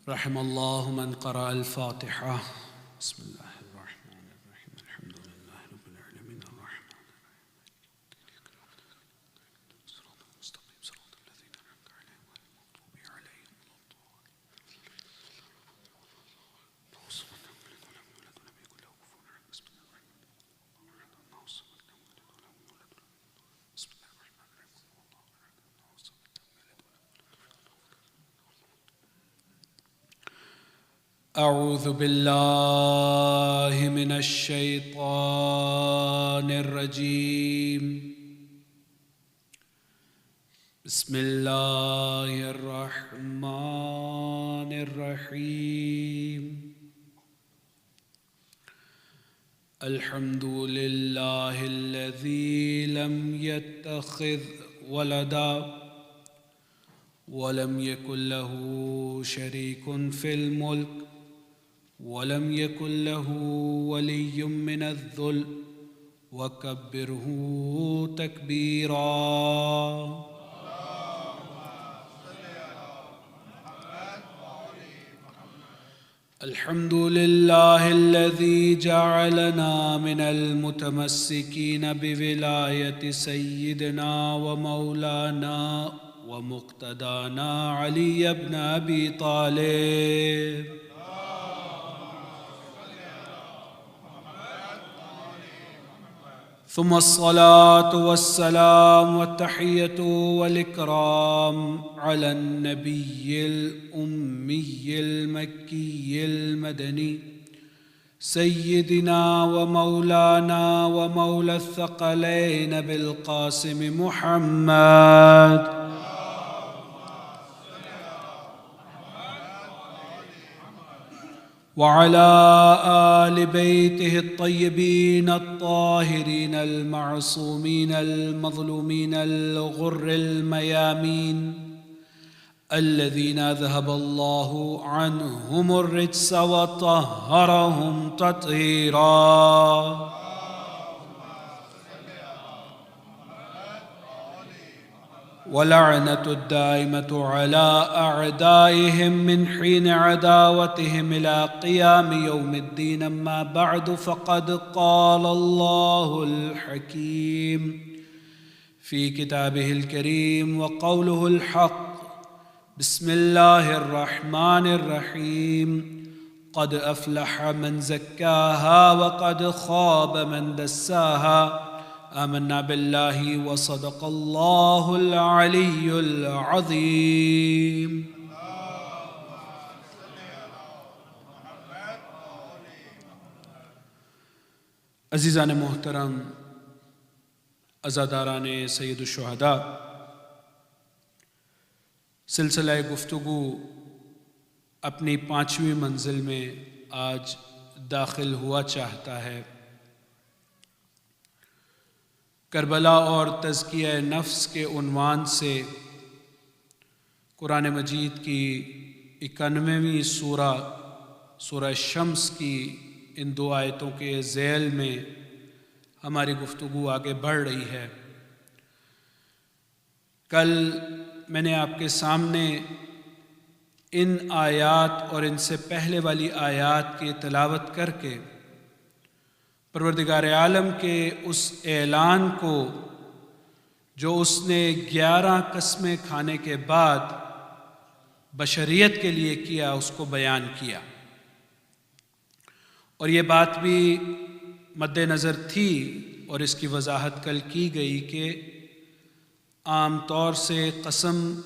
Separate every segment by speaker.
Speaker 1: رحم الله من قرأ الفاتحة. بسم الله الرحمن الرحيم. الحمد لله رب العالمين الرحمن الرحيم صراط المستقيم صراط الذين أنعمت عليهم غير المغضوب عليهم ولا الضالين. اللهم صل على محمد ولم يولد ولم يكن له كفوا أحد. بسم الله الرحمن الرحيم. اللهم صل على محمد ولم يولد ولم يكن له. بسم الله الرحمن الرحيم. أعوذ بالله من الشيطان الرجيم. بسم الله الرحمن الرحيم. الحمد لله الذي لم يتخذ ولدا ولم يكن له شريك في الملك ولم يكن له ولي من الذل وكبره تكبيرا. الحمد لله الذي جعلنا من المتمسكين بولاية سيدنا ومولانا ومقتدانا علي بن أبي طالب. ثم الصلاة والسلام والتحية والإكرام على النبي الأمي المكي المدني سيدنا ومولانا ومولى الثقلين بالقاسم محمد وعلى آل بيته الطيبين الطاهرين المعصومين المظلومين الغر الميامين الذين أذهب الله عنهم الرجس وطهرهم تطهيرا. ولعنة الدائمة على أعدائهم من حين عداوتهم إلى قيام يوم الدين. أما بعد، فقد قال الله الحكيم في كتابه الكريم وقوله الحق: بسم الله الرحمن الرحيم. قد أفلح من زكاها وقد خاب من دساها. آمنا بالله وصدق الله العلي العظيم. عزیزان محترم، عزاداران سید الشہداء، سلسلہ گفتگو اپنی 5ویں منزل میں آج داخل ہوا چاہتا ہے۔ کربلا اور تزکیہ نفس کے عنوان سے قرآن مجید کی 91ویں سورہ شمس کی ان 2 آیتوں کے ذیل میں ہماری گفتگو آگے بڑھ رہی ہے۔ کل میں نے آپ کے سامنے ان آیات اور ان سے پہلے والی آیات کی تلاوت کر کے پروردگار عالم کے اس اعلان کو جو اس نے 11 قسمیں کھانے کے بعد بشریت کے لیے کیا، اس کو بیان کیا، اور یہ بات بھی مد نظر تھی اور اس کی وضاحت کل کی گئی کہ عام طور سے قسم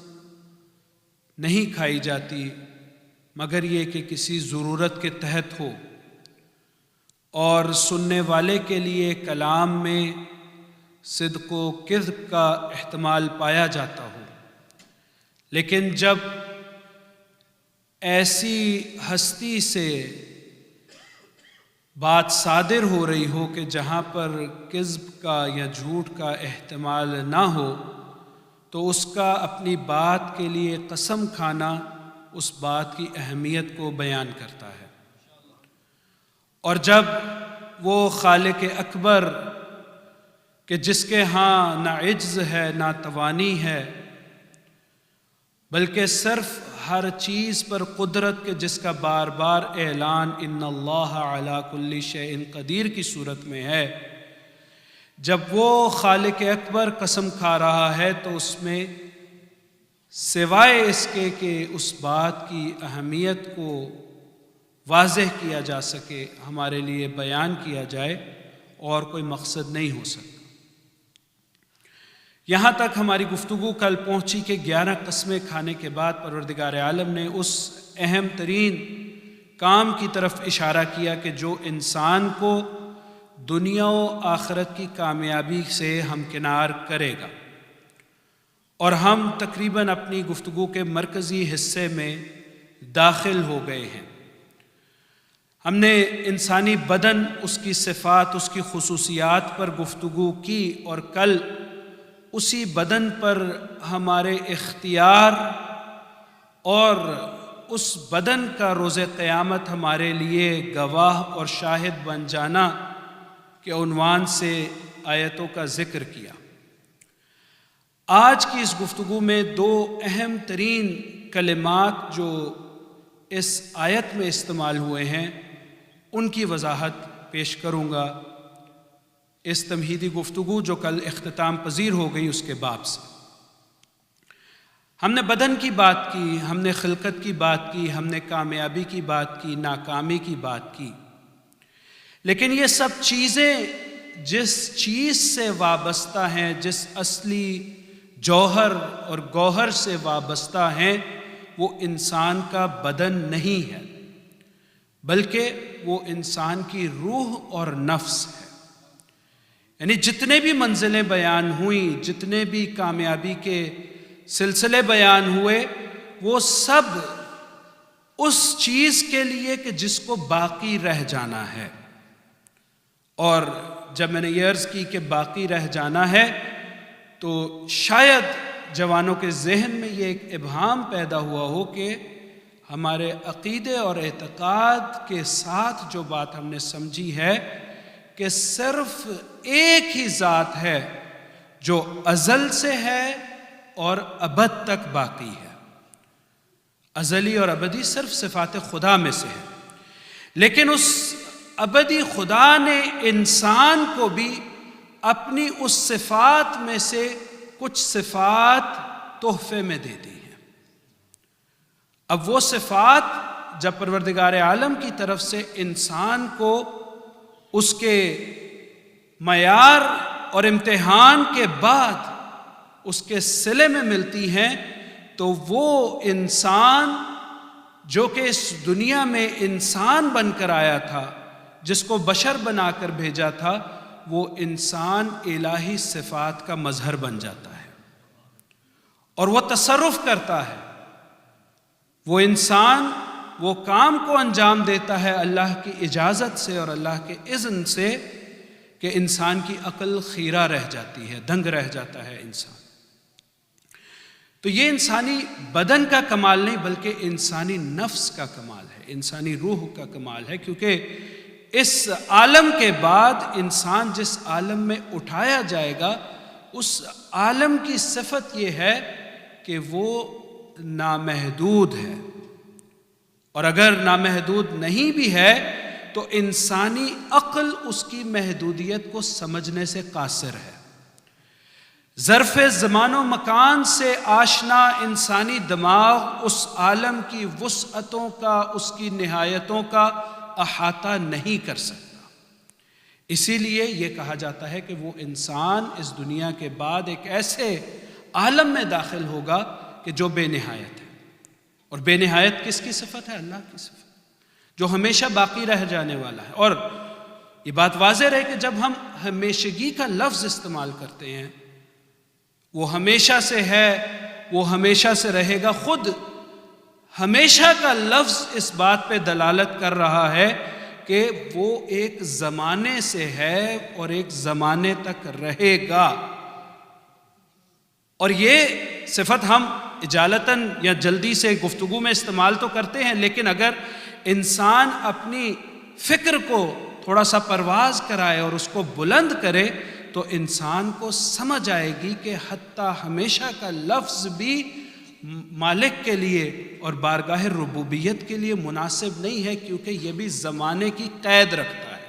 Speaker 1: نہیں کھائی جاتی مگر یہ کہ کسی ضرورت کے تحت ہو اور سننے والے کے لیے کلام میں صدق و کذب کا احتمال پایا جاتا ہو۔ لیکن جب ایسی ہستی سے بات صادر ہو رہی ہو کہ جہاں پر کذب کا یا جھوٹ کا احتمال نہ ہو، تو اس کا اپنی بات کے لیے قسم کھانا اس بات کی اہمیت کو بیان کرتا ہے۔ اور جب وہ خالق اکبر کہ جس کے ہاں نہ عجز ہے نہ توانی ہے، بلکہ صرف ہر چیز پر قدرت کے جس کا بار بار اعلان ان اللہ علی کل شیء قدیر کی صورت میں ہے، جب وہ خالق اکبر قسم کھا رہا ہے تو اس میں سوائے اس کے کہ اس بات کی اہمیت کو واضح کیا جا سکے، ہمارے لیے بیان کیا جائے، اور کوئی مقصد نہیں ہو سکتا۔ یہاں تک ہماری گفتگو کل پہنچی کہ 11 قسمیں کھانے کے بعد پروردگار عالم نے اس اہم ترین کام کی طرف اشارہ کیا کہ جو انسان کو دنیا و آخرت کی کامیابی سے ہمکنار کرے گا، اور ہم تقریباً اپنی گفتگو کے مرکزی حصے میں داخل ہو گئے ہیں۔ ہم نے انسانی بدن، اس کی صفات، اس کی خصوصیات پر گفتگو کی، اور کل اسی بدن پر ہمارے اختیار اور اس بدن کا روز قیامت ہمارے لیے گواہ اور شاہد بن جانا کے عنوان سے آیتوں کا ذکر کیا۔ آج کی اس گفتگو میں 2 اہم ترین کلمات جو اس آیت میں استعمال ہوئے ہیں ان کی وضاحت پیش کروں گا، اس تمہیدی گفتگو جو کل اختتام پذیر ہو گئی اس کے باب سے۔ ہم نے بدن کی بات کی، ہم نے خلقت کی بات کی، ہم نے کامیابی کی بات کی، ناکامی کی بات کی، لیکن یہ سب چیزیں جس چیز سے وابستہ ہیں، جس اصلی جوہر اور گوہر سے وابستہ ہیں، وہ انسان کا بدن نہیں ہے، بلکہ وہ انسان کی روح اور نفس ہے۔ یعنی جتنے بھی منزلیں بیان ہوئیں، جتنے بھی کامیابی کے سلسلے بیان ہوئے، وہ سب اس چیز کے لیے کہ جس کو باقی رہ جانا ہے۔ اور جب میں نے یہ عرض کی کہ باقی رہ جانا ہے تو شاید جوانوں کے ذہن میں یہ ایک ابہام پیدا ہوا ہو کہ ہمارے عقیدے اور اعتقاد کے ساتھ جو بات ہم نے سمجھی ہے کہ صرف ایک ہی ذات ہے جو ازل سے ہے اور ابد تک باقی ہے۔ ازلی اور ابدی صرف صفات خدا میں سے ہے، لیکن اس ابدی خدا نے انسان کو بھی اپنی اس صفات میں سے کچھ صفات تحفے میں دے دی ہیں۔ اب وہ صفات جب پروردگار عالم کی طرف سے انسان کو اس کے معیار اور امتحان کے بعد اس کے صلے میں ملتی ہیں، تو وہ انسان جو کہ اس دنیا میں انسان بن کر آیا تھا، جس کو بشر بنا کر بھیجا تھا، وہ انسان الہی صفات کا مظہر بن جاتا ہے اور وہ تصرف کرتا ہے۔ وہ انسان وہ کام کو انجام دیتا ہے اللہ کی اجازت سے اور اللہ کے اذن سے کہ انسان کی عقل خیرہ رہ جاتی ہے، دنگ رہ جاتا ہے انسان۔ تو یہ انسانی بدن کا کمال نہیں بلکہ انسانی نفس کا کمال ہے، انسانی روح کا کمال ہے، کیونکہ اس عالم کے بعد انسان جس عالم میں اٹھایا جائے گا اس عالم کی صفت یہ ہے کہ وہ نامحدود ہے، اور اگر نامحدود نہیں بھی ہے تو انسانی عقل اس کی محدودیت کو سمجھنے سے قاصر ہے۔ ظرف زمان و مکان سے آشنا انسانی دماغ اس عالم کی وسعتوں کا، اس کی نہایتوں کا احاطہ نہیں کر سکتا۔ اسی لیے یہ کہا جاتا ہے کہ وہ انسان اس دنیا کے بعد ایک ایسے عالم میں داخل ہوگا کہ جو بے نہایت ہے، اور بے نہایت کس کی صفت ہے؟ اللہ کی صفت، جو ہمیشہ باقی رہ جانے والا ہے۔ اور یہ بات واضح رہے کہ جب ہم ہمیشگی کا لفظ استعمال کرتے ہیں، وہ ہمیشہ سے ہے، وہ ہمیشہ سے رہے گا، خود ہمیشہ کا لفظ اس بات پہ دلالت کر رہا ہے کہ وہ ایک زمانے سے ہے اور ایک زمانے تک رہے گا۔ اور یہ صفت ہم اجالتاً یا جلدی سے گفتگو میں استعمال تو کرتے ہیں، لیکن اگر انسان اپنی فکر کو تھوڑا سا پرواز کرائے اور اس کو بلند کرے تو انسان کو سمجھ آئے گی کہ حتیٰ ہمیشہ کا لفظ بھی مالک کے لیے اور بارگاہ ربوبیت کے لیے مناسب نہیں ہے، کیونکہ یہ بھی زمانے کی قید رکھتا ہے۔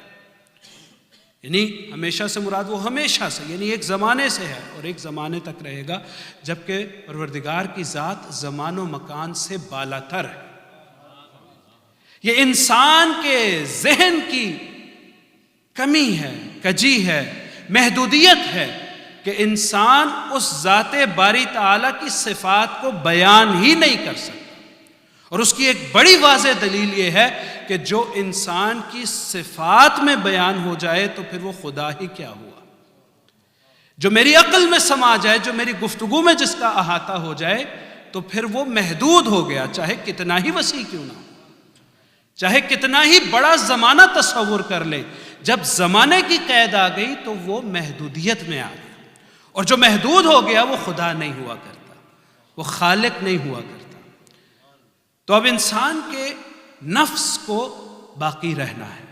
Speaker 1: یعنی ہمیشہ سے مراد وہ ہمیشہ سے، یعنی ایک زمانے سے ہے اور ایک زمانے تک رہے گا، جبکہ پروردگار کی ذات زمان و مکان سے بالا تر ہے۔ یہ انسان کے ذہن کی کمی ہے، کجی ہے، محدودیت ہے کہ انسان اس ذات باری تعالیٰ کی صفات کو بیان ہی نہیں کر سکتا۔ اور اس کی ایک بڑی واضح دلیل یہ ہے کہ جو انسان کی صفات میں بیان ہو جائے تو پھر وہ خدا ہی کیا ہوا۔ جو میری عقل میں سما جائے، جو میری گفتگو میں جس کا احاطہ ہو جائے، تو پھر وہ محدود ہو گیا، چاہے کتنا ہی وسیع کیوں نہ ہو، چاہے کتنا ہی بڑا زمانہ تصور کر لے۔ جب زمانے کی قید آ گئی تو وہ محدودیت میں آ گئی، اور جو محدود ہو گیا وہ خدا نہیں ہوا کرتا، وہ خالق نہیں ہوا کرتا۔ تو اب انسان کے نفس کو باقی رہنا ہے۔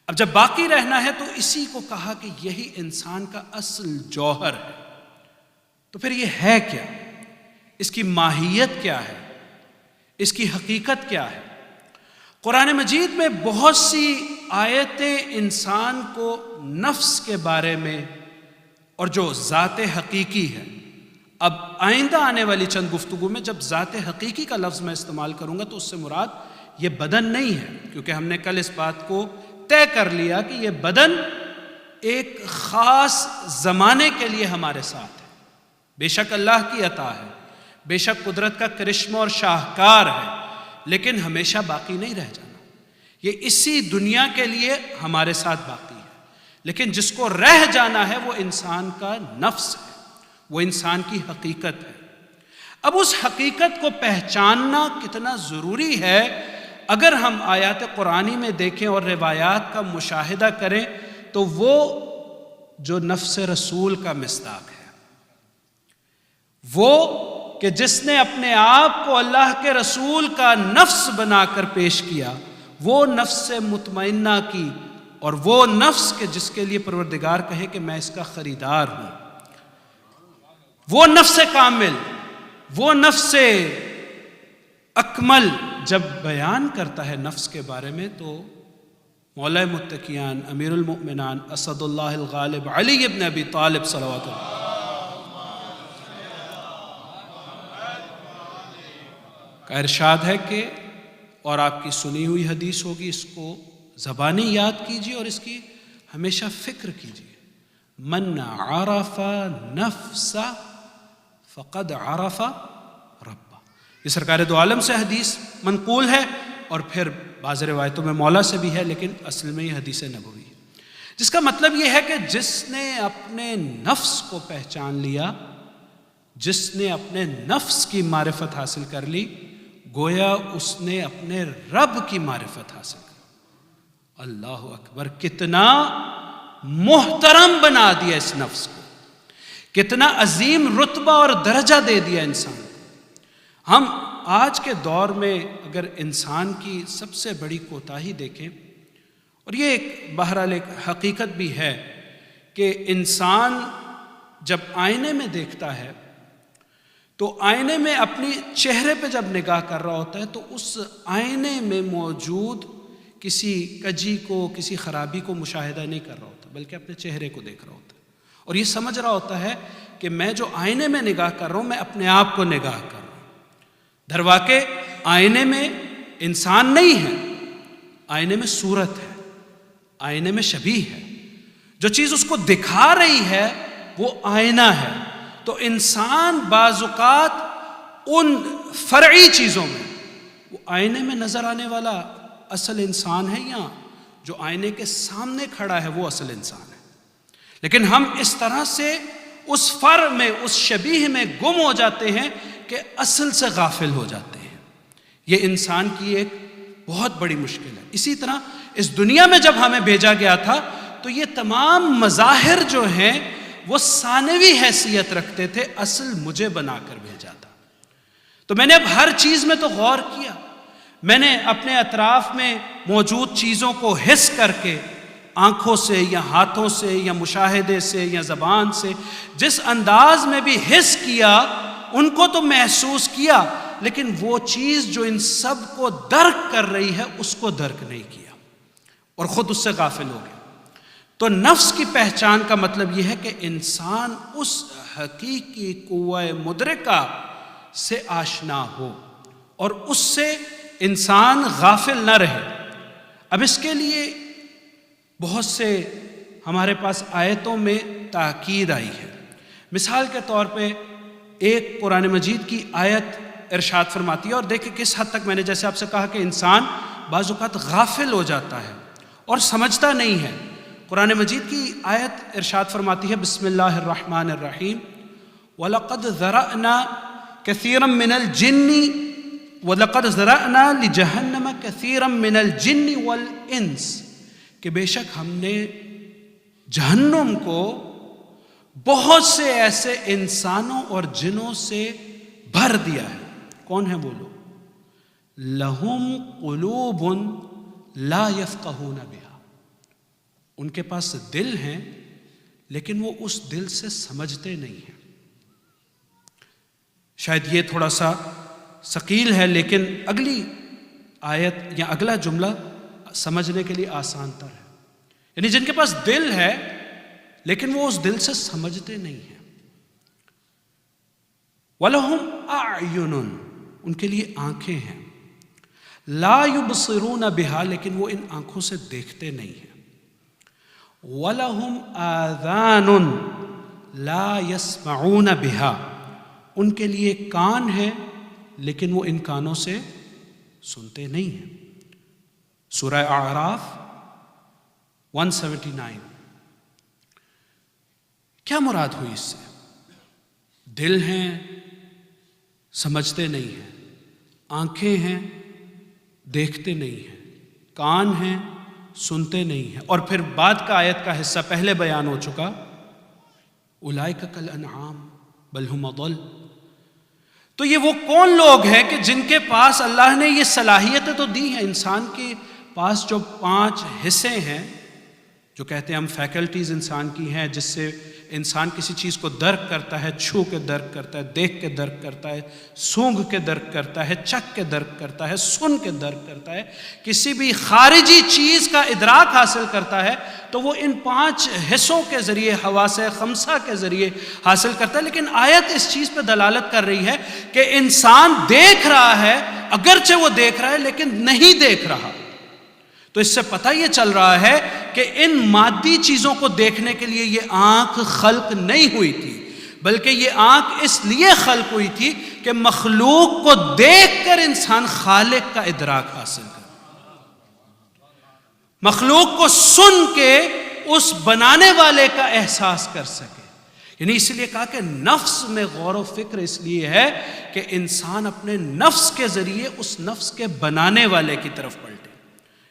Speaker 1: اب جب باقی رہنا ہے تو اسی کو کہا کہ یہی انسان کا اصل جوہر ہے۔ تو پھر یہ ہے کیا؟ اس کی ماہیت کیا ہے؟ اس کی حقیقت کیا ہے؟ قرآن مجید میں بہت سی آیتیں انسان کو نفس کے بارے میں اور جو ذات حقیقی ہے، اب آئندہ آنے والی چند گفتگو میں جب ذات حقیقی کا لفظ میں استعمال کروں گا تو اس سے مراد یہ بدن نہیں ہے، کیونکہ ہم نے کل اس بات کو طے کر لیا کہ یہ بدن ایک خاص زمانے کے لیے ہمارے ساتھ ہے۔ بے شک اللہ کی عطا ہے، بے شک قدرت کا کرشمہ اور شاہکار ہے، لیکن ہمیشہ باقی نہیں رہ جانا۔ یہ اسی دنیا کے لیے ہمارے ساتھ باقی ہے، لیکن جس کو رہ جانا ہے وہ انسان کا نفس ہے، وہ انسان کی حقیقت ہے۔ اب اس حقیقت کو پہچاننا کتنا ضروری ہے، اگر ہم آیات قرآنی میں دیکھیں اور روایات کا مشاہدہ کریں تو وہ جو نفس رسول کا مصداق ہے، وہ کہ جس نے اپنے آپ کو اللہ کے رسول کا نفس بنا کر پیش کیا، وہ نفس مطمئنہ کی، اور وہ نفس کہ جس کے لیے پروردگار کہے کہ میں اس کا خریدار ہوں، وہ نفس کامل، وہ نفس اکمل جب بیان کرتا ہے نفس کے بارے میں تو مولا متقیان امیر المؤمنان اسد اللہ الغالب علی ابن ابی طالب صلوات اللہ کا ارشاد ہے کہ، اور آپ کی سنی ہوئی حدیث ہوگی، اس کو زبانی یاد کیجیے اور اس کی ہمیشہ فکر کیجیے، من عرف نفس فقد عرف ربہ۔ یہ سرکار دو عالم سے حدیث منقول ہے، اور پھر بعض روایتوں میں مولا سے بھی ہے، لیکن اصل میں یہ حدیث نبوی ہے، جس کا مطلب یہ ہے کہ جس نے اپنے نفس کو پہچان لیا، جس نے اپنے نفس کی معرفت حاصل کر لی، گویا اس نے اپنے رب کی معرفت حاصل کی۔ اللہ اکبر! کتنا محترم بنا دیا اس نفس کو، کتنا عظیم رتبہ اور درجہ دے دیا انسان کو۔ ہم آج کے دور میں اگر انسان کی سب سے بڑی کوتاہی دیکھیں، اور یہ ایک بہرحال ایک حقیقت بھی ہے کہ انسان جب آئینے میں دیکھتا ہے تو آئینے میں اپنی چہرے پہ جب نگاہ کر رہا ہوتا ہے تو اس آئینے میں موجود کسی کجی کو، کسی خرابی کو مشاہدہ نہیں کر رہا ہوتا، بلکہ اپنے چہرے کو دیکھ رہا ہوتا ہے، اور یہ سمجھ رہا ہوتا ہے کہ میں جو آئینے میں نگاہ کر رہا ہوں میں اپنے آپ کو نگاہ کر رہا ہوں۔ درواقع آئینے میں انسان نہیں ہے، آئینے میں صورت ہے، آئینے میں شبیہ ہے، جو چیز اس کو دکھا رہی ہے وہ آئینہ ہے۔ تو انسان بعض اوقات ان فرعی چیزوں میں، وہ آئینے میں نظر آنے والا اصل انسان ہے، یا جو آئینے کے سامنے کھڑا ہے وہ اصل انسان ہے، لیکن ہم اس طرح سے اس فرع میں، اس شبیہ میں گم ہو جاتے ہیں کہ اصل سے غافل ہو جاتے ہیں۔ یہ انسان کی ایک بہت بڑی مشکل ہے۔ اسی طرح اس دنیا میں جب ہمیں بھیجا گیا تھا تو یہ تمام مظاہر جو ہیں وہ ثانوی حیثیت رکھتے تھے، اصل مجھے بنا کر بھیجا تھا۔ تو میں نے اب ہر چیز میں تو غور کیا، میں نے اپنے اطراف میں موجود چیزوں کو حس کر کے، آنکھوں سے یا ہاتھوں سے یا مشاہدے سے یا زبان سے، جس انداز میں بھی حس کیا، ان کو تو محسوس کیا، لیکن وہ چیز جو ان سب کو درک کر رہی ہے اس کو درک نہیں کیا اور خود اس سے غافل ہو گئے۔ تو نفس کی پہچان کا مطلب یہ ہے کہ انسان اس حقیقی قوہ مدرکہ سے آشنا ہو اور اس سے انسان غافل نہ رہے۔ اب اس کے لیے بہت سے ہمارے پاس آیتوں میں تاکید آئی ہے۔ مثال کے طور پہ ایک قرآن مجید کی آیت ارشاد فرماتی ہے، اور دیکھیں کس حد تک میں نے جیسے آپ سے کہا کہ انسان بعض اوقات غافل ہو جاتا ہے اور سمجھتا نہیں ہے۔ قرآن مجید کی آیت ارشاد فرماتی ہے، بسم اللہ الرحمن الرحیم، وَلَقَدْ ذَرَأْنَا كَثِيرًا مِّنَ الْجِنِّ وَلَقَدْ ذَرَأْنَا لِجَهَنَّمَ كَثِيرًا مِّنَ الْجِنِّ وَالْإِنسِ، کہ بے شک ہم نے جہنم کو بہت سے ایسے انسانوں اور جنوں سے بھر دیا ہے۔ کون ہیں وہ لوگ؟ لَهُمْ قُلُوبٌ لَا يَفْقَهُونَ بِهَا، ان کے پاس دل ہیں لیکن وہ اس دل سے سمجھتے نہیں ہیں۔ شاید یہ تھوڑا سا ثقیل ہے، لیکن اگلی آیت یا اگلا جملہ سمجھنے کے لیے آسان تر ہے۔ یعنی جن کے پاس دل ہے لیکن وہ اس دل سے سمجھتے نہیں ہیں۔ وَلَهُمْ أَعْيُنٌ، ان کے لیے آنکھیں ہیں، لَا يُبْصِرُونَ بِهَا، لیکن وہ ان آنکھوں سے دیکھتے نہیں ہیں۔ وَلَهُمْ آذَانٌ لَا يَسْمَعُونَ بِهَا، ان کے لیے کان ہیں لیکن وہ ان کانوں سے سنتے نہیں ہیں۔ سورہ اعراف 179۔ کیا مراد ہوئی اس سے؟ دل ہیں سمجھتے نہیں ہیں، آنکھیں ہیں دیکھتے نہیں ہیں، کان ہیں سنتے نہیں ہیں، اور پھر بعد کا آیت کا حصہ پہلے بیان ہو چکا، اولئک کالانعام بل ھم اضل۔ تو یہ وہ کون لوگ ہیں کہ جن کے پاس اللہ نے یہ صلاحیتیں تو دی ہیں؟ انسان کے پاس جو 5 حصے ہیں، جو کہتے ہیں ہم فیکلٹیز انسان کی ہیں، جس سے انسان کسی چیز کو درک کرتا ہے، چھو کے درک کرتا ہے، دیکھ کے درک کرتا ہے، سونگھ کے درک کرتا ہے، چکھ کے درک کرتا ہے، سن کے درک کرتا ہے، کسی بھی خارجی چیز کا ادراک حاصل کرتا ہے تو وہ ان 5 حصوں کے ذریعے، حواس خمسہ کے ذریعے حاصل کرتا ہے۔ لیکن آیت اس چیز پہ دلالت کر رہی ہے کہ انسان دیکھ رہا ہے، اگرچہ وہ دیکھ رہا ہے لیکن نہیں دیکھ رہا۔ تو اس سے پتہ یہ چل رہا ہے کہ ان مادی چیزوں کو دیکھنے کے لیے یہ آنکھ خلق نہیں ہوئی تھی، بلکہ یہ آنکھ اس لیے خلق ہوئی تھی کہ مخلوق کو دیکھ کر انسان خالق کا ادراک حاصل کرے، مخلوق کو سن کے اس بنانے والے کا احساس کر سکے۔ یعنی اس لیے کہا کہ نفس میں غور و فکر اس لیے ہے کہ انسان اپنے نفس کے ذریعے اس نفس کے بنانے والے کی طرف پلٹے۔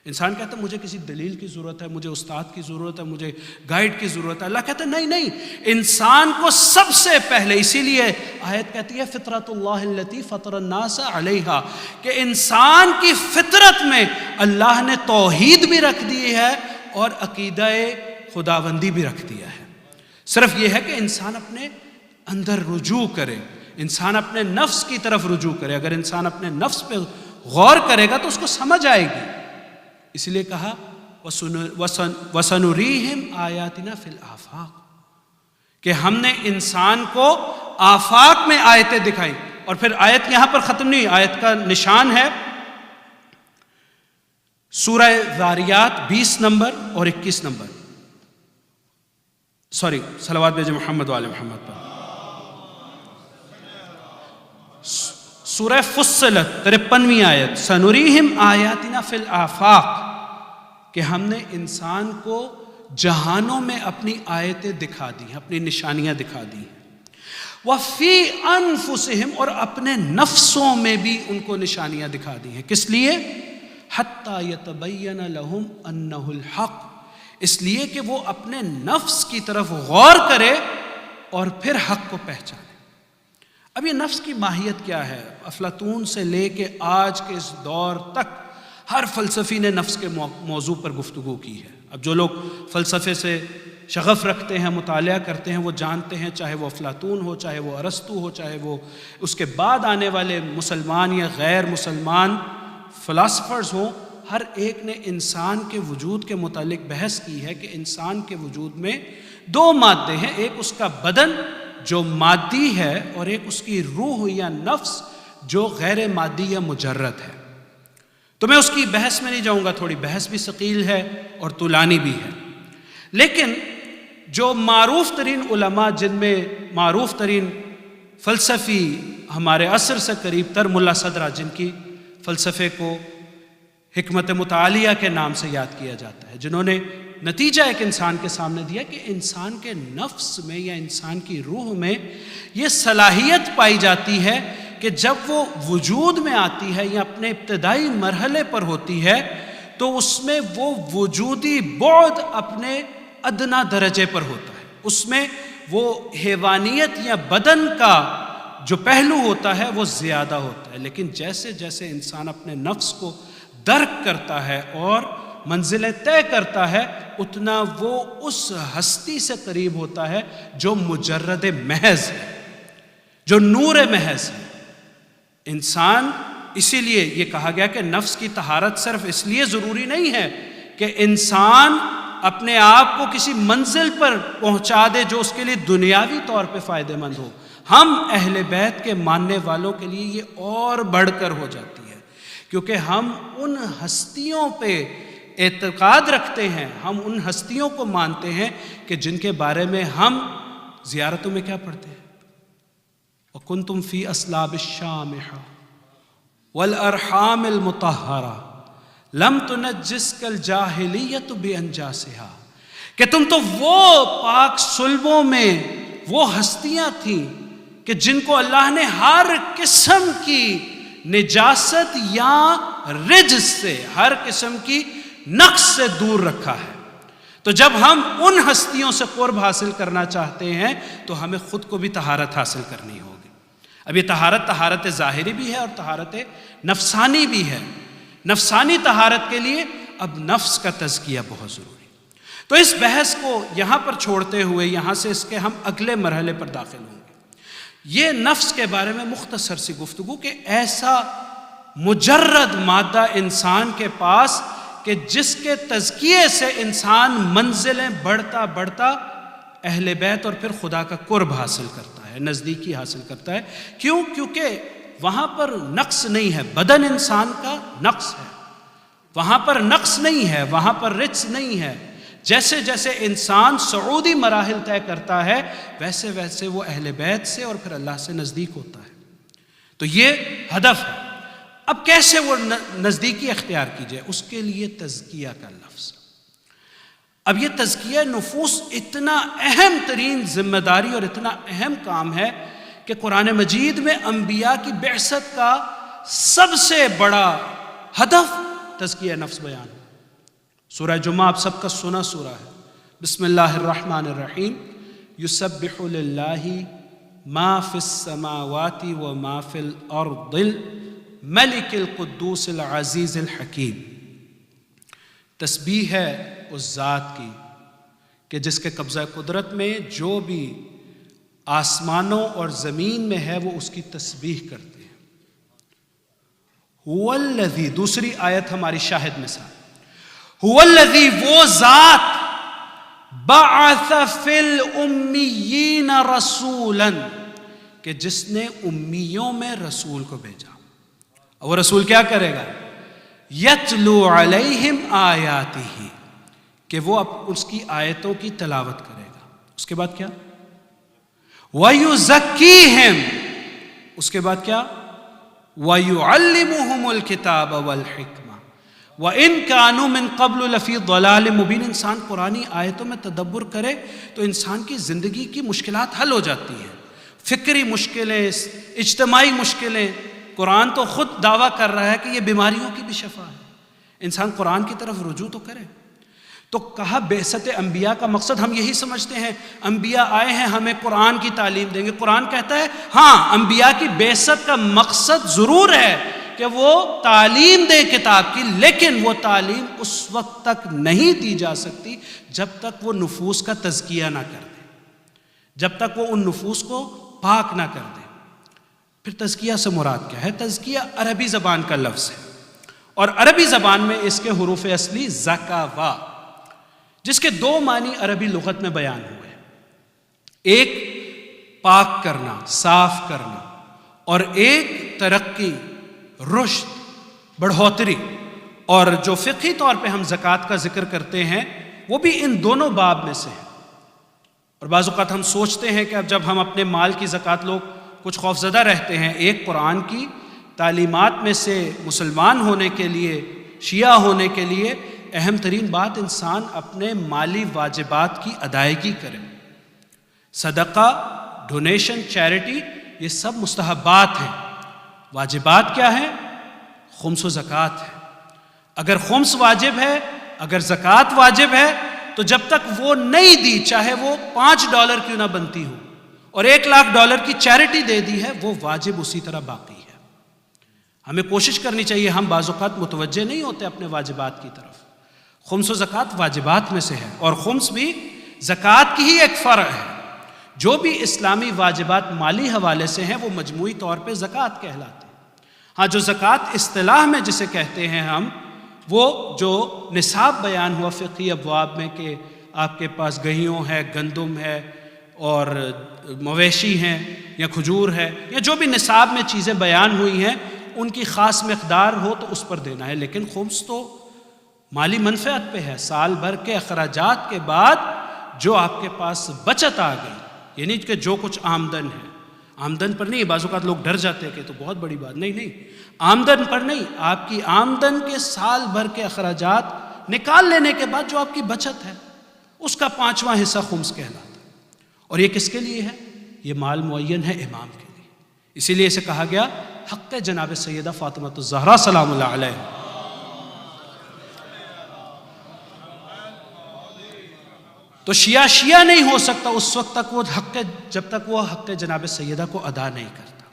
Speaker 1: انسان کہتا ہے مجھے کسی دلیل کی ضرورت ہے، مجھے استاد کی ضرورت ہے، مجھے گائیڈ کی ضرورت ہے۔ اللہ کہتا ہے نہیں، انسان کو سب سے پہلے، اسی لیے آیت کہتی ہے فطرت اللہ التی فطر الناس علیہا، کہ انسان کی فطرت میں اللہ نے توحید بھی رکھ دی ہے اور عقیدہ خداوندی بھی رکھ دیا ہے۔ صرف یہ ہے کہ انسان اپنے اندر رجوع کرے، انسان اپنے نفس کی طرف رجوع کرے۔ اگر انسان اپنے نفس پہ غور کرے گا تو اس کو سمجھ آئے گی۔ اس لیے کہا وَسَنُرِيهِمْ آيَاتِنَا فِي الْآفَاقِ، کہ ہم نے انسان کو آفاق میں آیتیں دکھائیں۔ اور پھر آیت یہاں پر ختم نہیں، آیت کا نشان ہے سورہ ذاریات 20 نمبر اور 21 نمبر، صلوات بھیجے محمد وآل محمد پر۔ سورہ فصلت 53ویں آیت، سنوریہم آیاتنا فی الآفاق، کہ ہم نے انسان کو جہانوں میں اپنی آیتیں دکھا دی ہیں، اپنی نشانیاں دکھا دی ہیں۔ وفی انفسہم، اور اپنے نفسوں میں بھی ان کو نشانیاں دکھا دی ہیں۔ کس لیے؟ حتی یتبین لہم انہ الحق، اس لیے کہ وہ اپنے نفس کی طرف غور کرے اور پھر حق کو پہچانے۔ اب یہ نفس کی ماہیت کیا ہے؟ افلاطون سے لے کے آج کے اس دور تک ہر فلسفی نے نفس کے موضوع پر گفتگو کی ہے۔ اب جو لوگ فلسفے سے شغف رکھتے ہیں، مطالعہ کرتے ہیں، وہ جانتے ہیں، چاہے وہ افلاطون ہو، چاہے وہ ارسطو ہو، چاہے وہ اس کے بعد آنے والے مسلمان یا غیر مسلمان فلاسفرز ہوں، ہر ایک نے انسان کے وجود کے متعلق بحث کی ہے کہ انسان کے وجود میں دو مادے ہیں، ایک اس کا بدن جو مادی ہے اور ایک اس کی روح یا نفس جو غیر مادی یا مجرد ہے۔ تو میں اس کی بحث میں نہیں جاؤں گا، تھوڑی بحث بھی ثقیل ہے اور طولانی بھی ہے، لیکن جو معروف ترین علماء، جن میں معروف ترین فلسفی ہمارے عصر سے قریب تر ملا صدرہ، جن کی فلسفے کو حکمت متعالیہ کے نام سے یاد کیا جاتا ہے، جنہوں نے نتیجہ ایک انسان کے سامنے دیا کہ انسان کے نفس میں یا انسان کی روح میں یہ صلاحیت پائی جاتی ہے کہ جب وہ وجود میں آتی ہے یا اپنے ابتدائی مرحلے پر ہوتی ہے تو اس میں وہ وجودی بعد اپنے ادنا درجے پر ہوتا ہے، اس میں وہ حیوانیت یا بدن کا جو پہلو ہوتا ہے وہ زیادہ ہوتا ہے، لیکن جیسے جیسے انسان اپنے نفس کو درک کرتا ہے اور منزلیں طے کرتا ہے اتنا وہ اس ہستی سے قریب ہوتا ہے جو مجرد محض ہے، جو نور محض ہے۔ انسان، اسی لیے یہ کہا گیا کہ نفس کی طہارت صرف اس لیے ضروری نہیں ہے کہ انسان اپنے آپ کو کسی منزل پر پہنچا دے جو اس کے لیے دنیاوی طور پہ فائدہ مند ہو، ہم اہل بیت کے ماننے والوں کے لیے یہ اور بڑھ کر ہو جاتی ہے، کیونکہ ہم ان ہستیوں پہ اعتقاد رکھتے ہیں، ہم ان ہستیوں کو مانتے ہیں کہ جن کے بارے میں ہم زیارتوں میں کیا پڑھتے ہیں، وَكُنْتُمْ فِي أَصْلَابِ الشَّامِحَةِ وَالْأَرْحَامِ الْمُطَهَّرَةِ لَمْ تُنَجِّسْكَ الْجَاهِلِيَّةُ بِأَنْجَاسِهَا، کہ تم تو وہ پاک صلبوں میں وہ ہستیاں تھیں کہ جن کو اللہ نے ہر قسم کی نجاست یا رجس سے، ہر قسم کی نقص سے دور رکھا ہے۔ تو جب ہم ان ہستیوں سے قرب حاصل کرنا چاہتے ہیں تو ہمیں خود کو بھی طہارت حاصل کرنی ہوگی۔ اب یہ طہارت ظاہری بھی ہے اور طہارت نفسانی بھی ہے۔ نفسانی طہارت کے لیے اب نفس کا تزکیہ بہت ضروری۔ تو اس بحث کو یہاں پر چھوڑتے ہوئے یہاں سے اس کے ہم اگلے مرحلے پر داخل ہوں گے۔ یہ نفس کے بارے میں مختصر سی گفتگو کہ ایسا مجرد مادہ انسان کے پاس کہ جس کے تزکیے سے انسان منزلیں بڑھتا بڑھتا اہل بیت اور پھر خدا کا قرب حاصل کرتا ہے، نزدیکی حاصل کرتا ہے۔ کیوں؟ کیونکہ وہاں پر نقص نہیں ہے، بدن انسان کا نقص ہے، وہاں پر نقص نہیں ہے، وہاں پر رجس نہیں ہے۔ جیسے جیسے انسان صعودی مراحل طے کرتا ہے ویسے ویسے وہ اہل بیت سے اور پھر اللہ سے نزدیک ہوتا ہے۔ تو یہ ہدف ہے۔ اب کیسے وہ نزدیکی اختیار کی جائے؟ اس کے لیے تزکیہ کا لفظ۔ اب یہ تزکیہ نفوس اتنا اہم ترین ذمہ داری اور اتنا اہم کام ہے کہ قرآن مجید میں انبیاء کی بعثت کا سب سے بڑا ہدف تزکیہ نفس بیان ہے۔ سورہ جمعہ آپ سب کا سنا سورہ ہے۔ بسم اللہ الرحمن الرحیم، یسبح للہ ما فی السماوات و ما فی الارض الملک القدوس العزیز الحکیم۔ تسبیح ہے اس ذات کی کہ جس کے قبضہ قدرت میں جو بھی آسمانوں اور زمین میں ہے وہ اس کی تسبیح کرتے ہیں۔ هو الذی، دوسری آیت ہماری شاہد مثال، هو الذی، وہ ذات، بعث فی الامیین رسولا، کہ جس نے امیوں میں رسول کو بھیجا۔ اور وہ رسول کیا کرے گا؟ یتلو علیہم آیاتہ، کہ وہ اس کی آیتوں کی تلاوت کرے گا۔ اس کے بعد کیا؟ وَيُزَكِّيهِمْ، اس کے بعد کیا؟ وَيُعَلِّمُهُمُ الْكِتَابَ وَالْحِكْمَةَ وَإِنْ كَانُوا مِنْ قَبْلُ لَفِي ضَلَالٍ مُبِينٍ۔ انسان قرآنی آیتوں میں تدبر کرے تو انسان کی زندگی کی مشکلات حل ہو جاتی ہیں، فکری مشکلیں، اجتماعی مشکلیں۔ قرآن تو خود دعویٰ کر رہا ہے کہ یہ بیماریوں کی بھی شفا ہے۔ انسان قرآن کی طرف رجوع تو کرے۔ تو کہا بعثت انبیاء کا مقصد ہم یہی سمجھتے ہیں، انبیاء آئے ہیں ہمیں قرآن کی تعلیم دیں گے۔ قرآن کہتا ہے ہاں انبیاء کی بعثت کا مقصد ضرور ہے کہ وہ تعلیم دے کتاب کی، لیکن وہ تعلیم اس وقت تک نہیں دی جا سکتی جب تک وہ نفوس کا تزکیہ نہ کر دے، جب تک وہ ان نفوس کو پاک نہ کر دے۔ پھر تزکیہ سے مراد کیا ہے؟ تزکیہ عربی زبان کا لفظ ہے، اور عربی زبان میں اس کے حروف اصلی زکاوا، جس کے دو معنی عربی لغت میں بیان ہوئے، ایک پاک کرنا، صاف کرنا، اور ایک ترقی، رشد، بڑھوتری۔ اور جو فقہی طور پہ ہم زکوٰۃ کا ذکر کرتے ہیں وہ بھی ان دونوں باب میں سے ہے۔ اور بعض اوقات ہم سوچتے ہیں کہ اب جب ہم اپنے مال کی زکوٰۃ، لوگ کچھ خوفزدہ رہتے ہیں۔ ایک قرآن کی تعلیمات میں سے مسلمان ہونے کے لیے، شیعہ ہونے کے لیے اہم ترین بات انسان اپنے مالی واجبات کی ادائیگی کرے۔ صدقہ، ڈونیشن، چیریٹی، یہ سب مستحبات ہیں۔ واجبات کیا ہیں؟ خمس و زکوٰۃ ہے۔ اگر خمس واجب ہے، اگر زکوٰۃ واجب ہے، تو جب تک وہ نہیں دی، چاہے وہ $5 کیوں نہ بنتی ہو، اور $1,00,000 کی چیریٹی دے دی ہے، وہ واجب اسی طرح باقی ہے۔ ہمیں کوشش کرنی چاہیے، ہم بعض اوقات متوجہ نہیں ہوتے اپنے واجبات کی طرف۔ خمس و زکوٰۃ واجبات میں سے ہے، اور خمس بھی زکوٰۃ کی ہی ایک فرع ہے۔ جو بھی اسلامی واجبات مالی حوالے سے ہیں وہ مجموعی طور پہ زکوٰۃ کہلاتے ہیں۔ ہاں، جو زکوٰۃ اصطلاح میں جسے کہتے ہیں ہم، وہ جو نصاب بیان ہوا فقہی ابواب میں کہ آپ کے پاس گیہوں ہے، گندم ہے، اور مویشی ہیں، یا کھجور ہے، یا جو بھی نصاب میں چیزیں بیان ہوئی ہیں، ان کی خاص مقدار ہو تو اس پر دینا ہے۔ لیکن خمس تو مالی منفعت پہ ہے، سال بھر کے اخراجات کے بعد جو آپ کے پاس بچت آ گئی، یعنی کہ جو کچھ آمدن ہے، آمدن پر نہیں۔ بعض اوقات لوگ ڈر جاتے ہیں کہ تو بہت بڑی بات، نہیں، آمدن پر نہیں، آپ کی آمدن کے سال بھر کے اخراجات نکال لینے کے بعد جو آپ کی بچت ہے، اس کا 5واں حصہ خمس کہلاتا ہے۔ اور یہ کس کے لیے ہے؟ یہ مال معین ہے امام کے لیے، اسی لیے اسے کہا گیا حق جناب سیدہ فاطمہ الزہرا سلام اللہ علیہ۔ تو شیعہ نہیں ہو سکتا اس وقت تک، وہ جب تک وہ حق جناب سیدہ کو ادا نہیں کرتا۔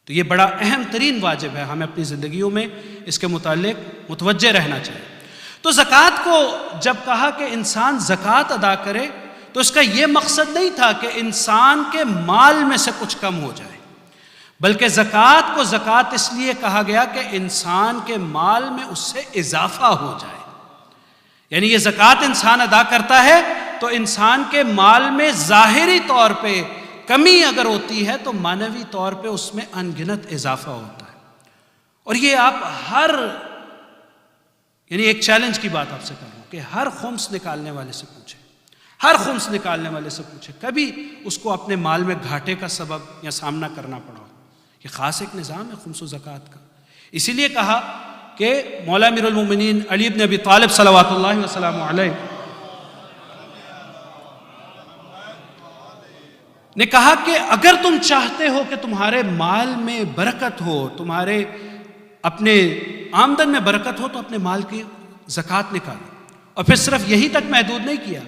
Speaker 1: تو یہ بڑا اہم ترین واجب ہے، ہمیں اپنی زندگیوں میں اس کے متعلق متوجہ رہنا چاہیے۔ تو زکوٰۃ کو جب کہا کہ انسان زکوٰۃ ادا کرے، تو اس کا یہ مقصد نہیں تھا کہ انسان کے مال میں سے کچھ کم ہو جائے، بلکہ زکوٰۃ کو زکوٰۃ اس لیے کہا گیا کہ انسان کے مال میں اس سے اضافہ ہو جائے۔ یعنی یہ زکوٰۃ انسان ادا کرتا ہے تو انسان کے مال میں ظاہری طور پہ کمی اگر ہوتی ہے تو معنوی طور پہ اس میں انگنت اضافہ ہوتا ہے۔ اور یہ آپ یعنی ایک چیلنج کی بات آپ سے کر رہا ہوں کہ ہر خمس نکالنے والے سے پوچھیں، ہر خمس نکالنے والے سے پوچھیں، کبھی اس کو اپنے مال میں گھاٹے کا سبب یا سامنا کرنا پڑا ہو۔ یہ خاص ایک نظام ہے خمس و زکوٰۃ کا۔ اسی لیے کہا کہ مولا امیر المومنین علی بن ابی طالب صلوات اللہ وسلم علیہ نے کہا کہ اگر تم چاہتے ہو کہ تمہارے مال میں برکت ہو، تمہارے اپنے آمدن میں برکت ہو، تو اپنے مال کی زکوٰۃ نکالو۔ اور پھر صرف یہی تک محدود نہیں کیا،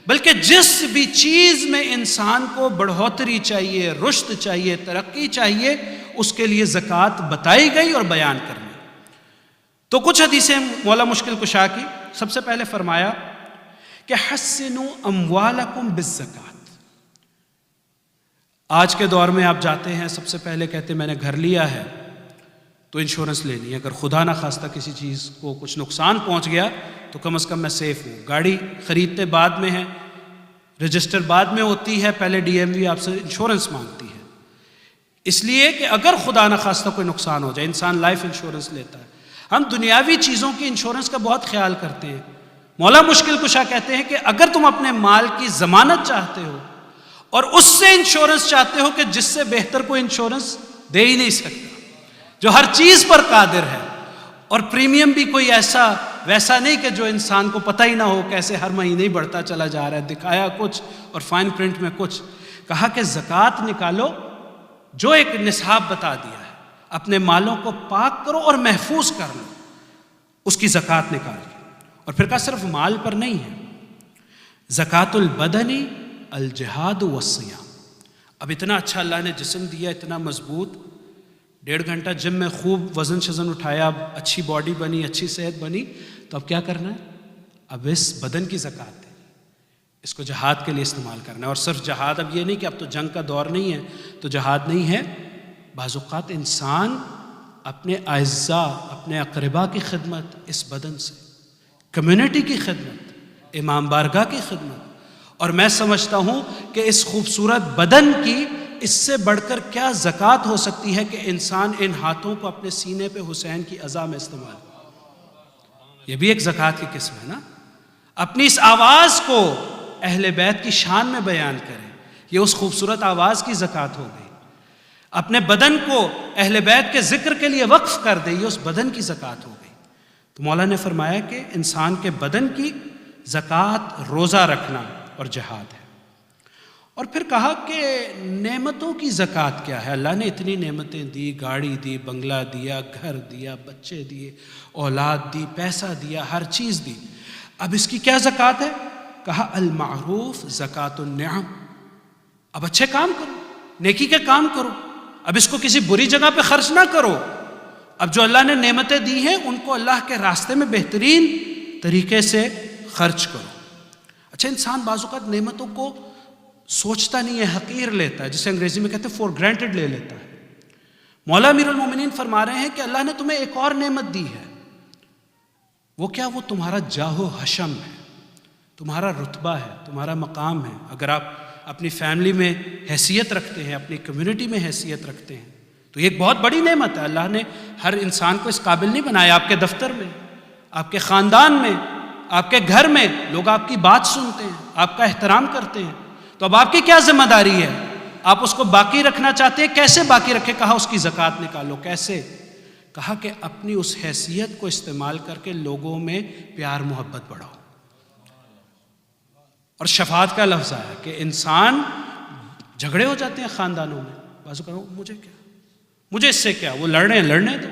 Speaker 1: بلکہ جس بھی چیز میں انسان کو بڑھوتری چاہیے، رشد چاہیے، ترقی چاہیے، اس کے لیے زکوٰۃ بتائی گئی اور بیان کرنی۔ تو کچھ حدیثیں مولا مشکل کشا کی۔ سب سے پہلے فرمایا کہ حسنوا اموالکم بالزکوٰۃ۔ آج کے دور میں آپ جاتے ہیں، سب سے پہلے کہتے ہیں میں نے گھر لیا ہے تو انشورنس لینی ہے، اگر خدا نہ خواستہ کسی چیز کو کچھ نقصان پہنچ گیا تو کم از کم میں سیف ہوں۔ گاڑی خریدتے بعد میں ہے، رجسٹر بعد میں ہوتی ہے، پہلے ڈی ایم وی آپ سے انشورنس مانگتی ہے، اس لیے کہ اگر خدا نہ خواستہ کوئی نقصان ہو جائے، انسان لائف انشورنس لیتا ہے۔ ہم دنیاوی چیزوں کی انشورنس کا بہت خیال کرتے ہیں۔ مولا مشکل کشا کہتے ہیں کہ اگر تم اپنے مال کی ضمانت چاہتے ہو اور اس سے انشورنس چاہتے ہو کہ جس سے بہتر کوئی انشورنس دے ہی نہیں سکتا، جو ہر چیز پر قادر ہے، اور پریمیم بھی کوئی ویسا نہیں کہ جو انسان کو پتہ ہی نہ ہو کیسے ہر مہینے ہی بڑھتا چلا جا رہا ہے، دکھایا کچھ اور فائن پرنٹ میں کچھ۔ کہا کہ زکوٰۃ نکالو، جو ایک نصاب بتا دیا ہے، اپنے مالوں کو پاک کرو اور محفوظ کر لو، اس کی زکوٰۃ نکال کے۔ اور پھر کہا صرف مال پر نہیں ہے، زکوٰۃ البدنی الجہاد والصیام۔ اب اتنا اچھا اللہ نے جسم دیا، اتنا مضبوط، 1.5 گھنٹہ جم میں خوب وزن شزن اٹھایا، اب اچھی باڈی بنی، اچھی صحت بنی، تو اب کیا کرنا ہے؟ اب اس بدن کی زکوٰۃ ہے، اس کو جہاد کے لیے استعمال کرنا ہے۔ اور صرف جہاد اب یہ نہیں کہ اب تو جنگ کا دور نہیں ہے تو جہاد نہیں ہے، بعض اوقات انسان اپنے اعزاء، اپنے اقربا کی خدمت اس بدن سے، کمیونٹی کی خدمت، امام بارگاہ کی خدمت، اور میں سمجھتا ہوں کہ اس خوبصورت بدن کی اس سے بڑھ کر کیا زکوٰۃ ہو سکتی ہے کہ انسان ان ہاتھوں کو اپنے سینے پہ حسین کی عزا میں استعمال کرے۔ یہ بھی ایک زکوٰۃ کی قسم ہے نا، اپنی اس آواز کو اہل بیت کی شان میں بیان کرے، یہ اس خوبصورت آواز کی زکوٰۃ ہو گئی۔ اپنے بدن کو اہل بیت کے ذکر کے لیے وقف کر دے، یہ اس بدن کی زکوٰۃ ہو گئی۔ تو مولا نے فرمایا کہ انسان کے بدن کی زکوٰۃ روزہ رکھنا اور جہاد ہے۔ اور پھر کہا کہ نعمتوں کی زکوٰۃ کیا ہے؟ اللہ نے اتنی نعمتیں دی، گاڑی دی، بنگلہ دیا، گھر دیا، بچے دیے، اولاد دی، پیسہ دیا، ہر چیز دی، اب اس کی کیا زکوٰۃ ہے؟ کہا المعروف زکوٰۃ النعم، اب اچھے کام کرو، نیکی کے کام کرو، اب اس کو کسی بری جگہ پہ خرچ نہ کرو، اب جو اللہ نے نعمتیں دی ہیں ان کو اللہ کے راستے میں بہترین طریقے سے خرچ کرو۔ اچھا، انسان بعض اوقات نعمتوں کو سوچتا نہیں ہے، حقیر لیتا ہے، جسے انگریزی میں کہتے ہیں فور گرانٹڈ لے لیتا ہے۔ مولا امیر المومنین فرما رہے ہیں کہ اللہ نے تمہیں ایک اور نعمت دی ہے، وہ کیا؟ وہ تمہارا جاہ و حشم ہے، تمہارا رتبہ ہے، تمہارا مقام ہے۔ اگر آپ اپنی فیملی میں حیثیت رکھتے ہیں، اپنی کمیونٹی میں حیثیت رکھتے ہیں، تو یہ ایک بہت بڑی نعمت ہے۔ اللہ نے ہر انسان کو اس قابل نہیں بنایا۔ آپ کے دفتر میں، آپ کے خاندان میں، آپ کے گھر میں لوگ آپ کی بات سنتے ہیں، آپ کا احترام کرتے ہیں، تو اب آپ کی کیا ذمہ داری ہے؟ آپ اس کو باقی رکھنا چاہتے ہیں، کیسے باقی رکھے؟ کہا اس کی زکوٰۃ نکالو۔ کیسے؟ کہا کہ اپنی اس حیثیت کو استعمال کر کے لوگوں میں پیار محبت بڑھاؤ۔ اور شفاعت کا لفظ آیا کہ انسان جھگڑے ہو جاتے ہیں خاندانوں میں، بازو کہو مجھے کیا، مجھے اس سے کیا، وہ لڑنے دو،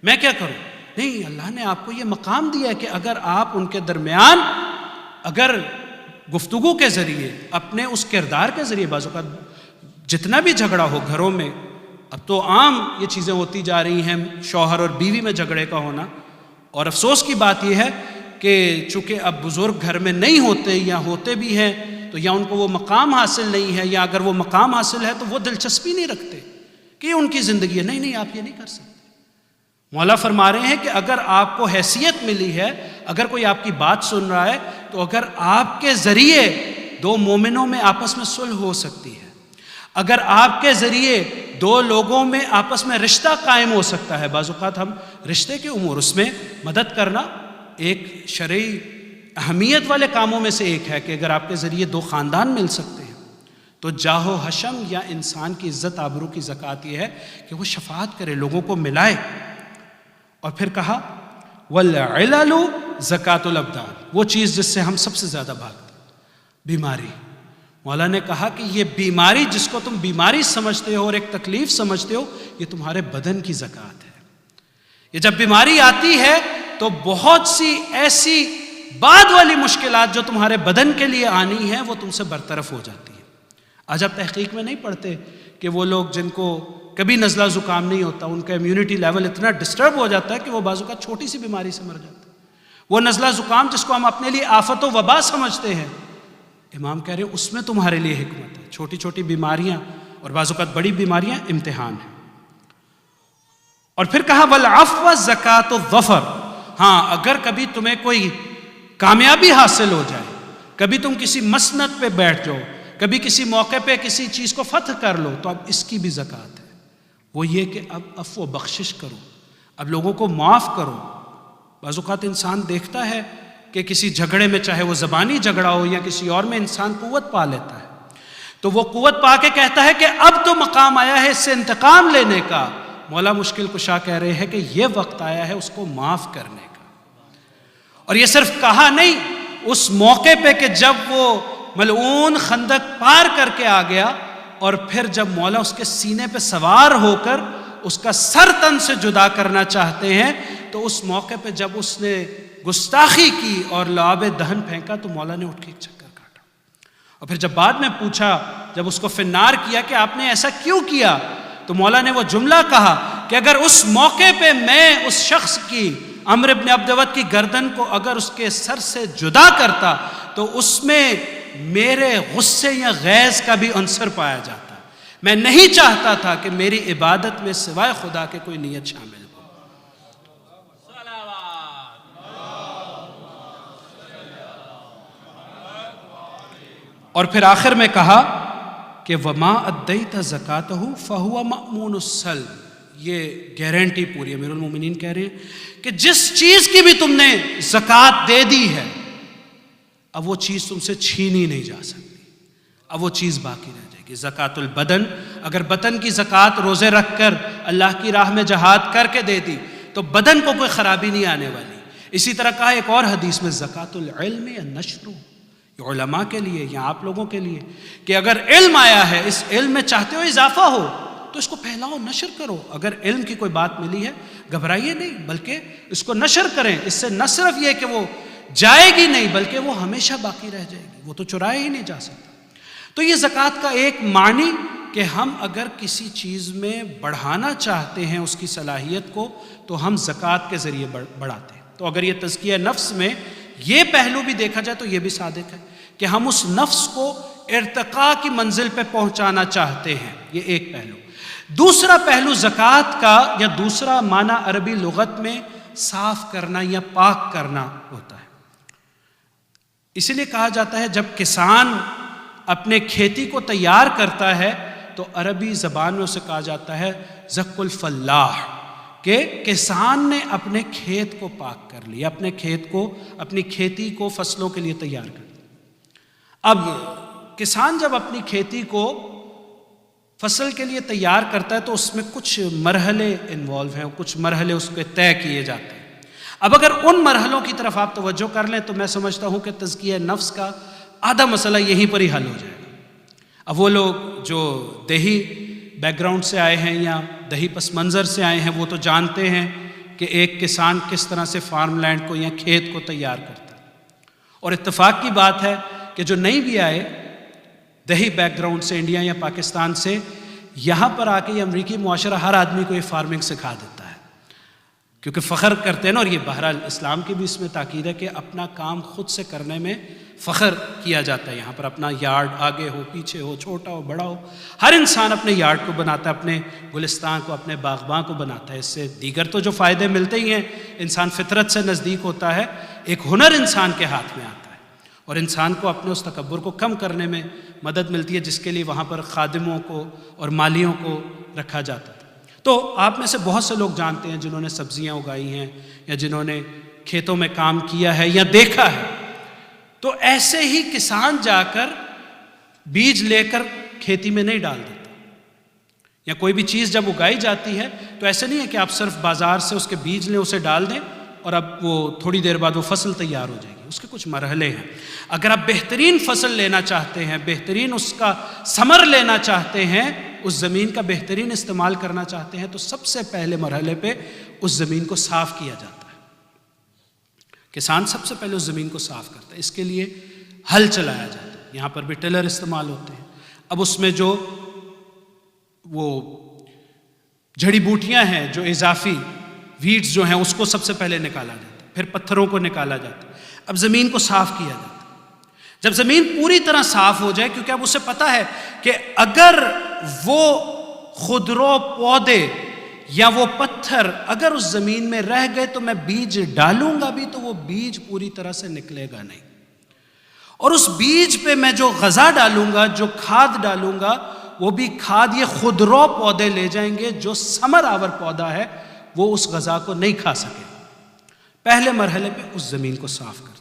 Speaker 1: میں کیا کروں؟ نہیں، اللہ نے آپ کو یہ مقام دیا ہے کہ اگر آپ ان کے درمیان اگر گفتگو کے ذریعے، اپنے اس کردار کے ذریعے، بعض اوقات جتنا بھی جھگڑا ہو گھروں میں، اب تو عام یہ چیزیں ہوتی جا رہی ہیں، شوہر اور بیوی میں جھگڑے کا ہونا، اور افسوس کی بات یہ ہے کہ چونکہ اب بزرگ گھر میں نہیں ہوتے، یا ہوتے بھی ہیں تو یا ان کو وہ مقام حاصل نہیں ہے، یا اگر وہ مقام حاصل ہے تو وہ دلچسپی نہیں رکھتے کہ یہ ان کی زندگی ہے۔ نہیں، آپ یہ نہیں کر سکتے۔ مولا فرما رہے ہیں کہ اگر آپ کو حیثیت ملی ہے، اگر کوئی آپ کی بات سن رہا ہے، تو اگر آپ کے ذریعے دو مومنوں میں آپس میں صلح ہو سکتی ہے، اگر آپ کے ذریعے دو لوگوں میں آپس میں رشتہ قائم ہو سکتا ہے، بعض اوقات ہم رشتے کے امور، اس میں مدد کرنا ایک شرعی اہمیت والے کاموں میں سے ایک ہے کہ اگر آپ کے ذریعے دو خاندان مل سکتے ہیں، تو جاہ و حشم یا انسان کی عزت آبرو کی زکوٰۃ یہ ہے کہ وہ شفاعت کرے، لوگوں کو ملائے۔ اور پھر کہا والعلل زکوٰۃ الابدان، وہ چیز جس سے ہم سب سے زیادہ بھاگتے ہیں، بیماری۔ مولا نے کہا کہ یہ بیماری جس کو تم بیماری سمجھتے ہو اور ایک تکلیف سمجھتے ہو، یہ تمہارے بدن کی زکوٰۃ ہے۔ یہ جب بیماری آتی ہے تو بہت سی ایسی بعد والی مشکلات جو تمہارے بدن کے لیے آنی ہیں وہ تم سے برطرف ہو جاتی ہیں۔ آج آپ تحقیق میں نہیں پڑھتے کہ وہ لوگ جن کو کبھی نزلہ زکام نہیں ہوتا، ان کا امیونٹی لیول اتنا ڈسٹرب ہو جاتا ہے کہ وہ بعض اوقات چھوٹی سی بیماری سے مر جاتا ہے۔ وہ نزلہ زکام جس کو ہم اپنے لیے آفت و وبا سمجھتے ہیں، امام کہہ رہے ہیں اس میں تمہارے لیے حکمت ہے۔ چھوٹی چھوٹی بیماریاں اور بعض اوقات بڑی بیماریاں امتحان ہیں۔ اور پھر کہا والعفو زکوٰۃ الظفر، ہاں اگر کبھی تمہیں کوئی کامیابی حاصل ہو جائے، کبھی تم کسی مسند پہ بیٹھ جاؤ، کبھی کسی موقع پہ کسی چیز کو فتح کر لو، تو اب اس کی بھی زکوٰۃ ہے۔ وہ یہ کہ اب عفو و بخشش کرو، اب لوگوں کو معاف کرو۔ بعض اوقات انسان دیکھتا ہے کہ کسی جھگڑے میں، چاہے وہ زبانی جھگڑا ہو یا کسی اور میں، انسان قوت پا لیتا ہے، تو وہ قوت پا کے کہتا ہے کہ اب تو مقام آیا ہے اس سے انتقام لینے کا۔ مولا مشکل کشا کہہ رہے ہیں کہ یہ وقت آیا ہے اس کو معاف کرنے کا۔ اور یہ صرف کہا نہیں، اس موقع پہ کہ جب وہ ملعون خندق پار کر کے آ گیا، اور پھر جب مولا اس کے سینے پہ سوار ہو کر اس کا سر تن سے جدا کرنا چاہتے ہیں، تو اس موقع پہ جب اس نے گستاخی کی اور لعاب دہن پھینکا تو مولا نے اٹھ کے ایک چکر کاٹا۔ اور پھر جب بعد میں پوچھا، جب اس کو فنار کیا کہ آپ نے ایسا کیوں کیا، تو مولا نے وہ جملہ کہا کہ اگر اس موقع پہ میں اس شخص کی عمرو بن عبد ود کی گردن کو اگر اس کے سر سے جدا کرتا تو اس میں میرے غصے یا غیظ کا بھی عنصر پایا جاتا. میں نہیں چاہتا تھا کہ میری عبادت میں سوائے خدا کے کوئی نیت شامل ہو. اور پھر آخر میں کہا کہ وما ادیت زکاتہ فہو مأمون السلب. یہ گارنٹی پوری امیر المومنین کہہ رہے ہیں کہ جس چیز کی بھی تم نے زکوٰۃ دے دی ہے اب وہ چیز تم سے چھینی نہیں جا سکتی، اب وہ چیز باقی رہ جائے گی. زکوٰۃ البدن، اگر بدن کی زکوٰۃ روزے رکھ کر اللہ کی راہ میں جہاد کر کے دے دی تو بدن کو کوئی خرابی نہیں آنے والی. اسی طرح کہا ایک اور حدیث میں زکوٰۃ العلم یا نشر، یہ علماء کے لیے یا آپ لوگوں کے لیے کہ اگر علم آیا ہے اس علم میں چاہتے ہو اضافہ ہو تو اس کو پھیلاؤ، نشر کرو. اگر علم کی کوئی بات ملی ہے گھبرائیے نہیں، بلکہ اس کو نشر کریں. اس سے نہ صرف یہ کہ وہ جائے گی نہیں بلکہ وہ ہمیشہ باقی رہ جائے گی، وہ تو چرایا ہی نہیں جا سکتا. تو یہ زکوٰۃ کا ایک معنی کہ ہم اگر کسی چیز میں بڑھانا چاہتے ہیں اس کی صلاحیت کو تو ہم زکوٰۃ کے ذریعے بڑھاتے ہیں. تو اگر یہ تزکیہ نفس میں یہ پہلو بھی دیکھا جائے تو یہ بھی صادق ہے کہ ہم اس نفس کو ارتقاء کی منزل پہ پہنچانا چاہتے ہیں. یہ ایک پہلو. دوسرا پہلو زکوٰۃ کا یا دوسرا معنی عربی لغت میں صاف کرنا یا پاک کرنا ہوتا ہے. اسی لیے کہا جاتا ہے جب کسان اپنے کھیتی کو تیار کرتا ہے تو عربی زبان میں اسے کہا جاتا ہے زک الفلاح، کہ کسان نے اپنے کھیت کو پاک کر لیا، اپنے کھیت کو، اپنی کھیتی کو فصلوں کے لیے تیار کر دیا. اب کسان جب اپنی کھیتی کو فصل کے لیے تیار کرتا ہے تو اس میں کچھ مرحلے انوالو ہیں، کچھ مرحلے اس کے طے کیے جاتے ہیں. اب اگر ان مرحلوں کی طرف آپ توجہ کر لیں تو میں سمجھتا ہوں کہ تزکیہ نفس کا آدھا مسئلہ یہیں پر ہی حل ہو جائے گا. اب وہ لوگ جو دیہی بیک گراؤنڈ سے آئے ہیں یا دیہی پس منظر سے آئے ہیں وہ تو جانتے ہیں کہ ایک کسان کس طرح سے فارم لینڈ کو یا کھیت کو تیار کرتا ہے. اور اتفاق کی بات ہے کہ جو نہیں بھی آئے دیہی بیک گراؤنڈ سے، انڈیا یا پاکستان سے، یہاں پر آ کے یہ امریکی معاشرہ ہر آدمی کو یہ فارمنگ سکھا دیتا ہے کیونکہ فخر کرتے ہیں نا. اور یہ بہرحال اسلام کی بھی اس میں تاکید ہے کہ اپنا کام خود سے کرنے میں فخر کیا جاتا ہے. یہاں پر اپنا یارڈ آگے ہو، پیچھے ہو، چھوٹا ہو، بڑا ہو، ہر انسان اپنے یارڈ کو بناتا ہے، اپنے گلستان کو، اپنے باغباں کو بناتا ہے. اس سے دیگر تو جو فائدے ملتے ہی ہیں، انسان فطرت سے نزدیک ہوتا ہے. ایک ہنر انسان کے ہاتھ میں آتا ہے اور انسان کو اپنے اس تکبر کو کم کرنے میں مدد ملتی ہے جس کے لیے وہاں پر خادموں کو اور مالیوں کو رکھا جاتا تھا. تو آپ میں سے بہت سے لوگ جانتے ہیں جنہوں نے سبزیاں اگائی ہیں یا جنہوں نے کھیتوں میں کام کیا ہے یا دیکھا ہے. تو ایسے ہی کسان جا کر بیج لے کر کھیتی میں نہیں ڈال دیتا، یا کوئی بھی چیز جب اگائی جاتی ہے تو ایسے نہیں ہے کہ آپ صرف بازار سے اس کے بیج لیں، اسے ڈال دیں اور اب وہ تھوڑی دیر بعد وہ فصل تیار ہو جائے گی. اس کے کچھ مرحلے ہیں. اگر آپ بہترین فصل لینا چاہتے ہیں، بہترین اس کا ثمر لینا چاہتے ہیں، اس زمین کا بہترین استعمال کرنا چاہتے ہیں تو سب سے پہلے مرحلے پہ اس زمین کو صاف کیا جاتا ہے. کسان سب سے پہلے اس زمین کو صاف کرتا ہے، اس کے لیے ہل چلایا جاتا ہے. یہاں پر بھی ٹلر استعمال ہوتے ہیں. اب اس میں جو وہ جڑی بوٹیاں ہیں، جو اضافی ویڈز جو ہیں، اس کو سب سے پہلے نکالا جاتا ہے، پھر پتھروں کو نکالا جاتا ہے. اب زمین کو صاف کیا جاتا ہے. جب زمین پوری طرح صاف ہو جائے، کیونکہ اب اسے پتہ ہے کہ اگر وہ خودرو پودے یا وہ پتھر اگر اس زمین میں رہ گئے تو میں بیج ڈالوں گا بھی تو وہ بیج پوری طرح سے نکلے گا نہیں، اور اس بیج پہ میں جو غذا ڈالوں گا، جو کھاد ڈالوں گا، وہ بھی کھاد یہ خودرو پودے لے جائیں گے. جو ثمر آور پودا ہے وہ اس غذا کو نہیں کھا سکے. پہلے مرحلے پہ اس زمین کو صاف کرتا.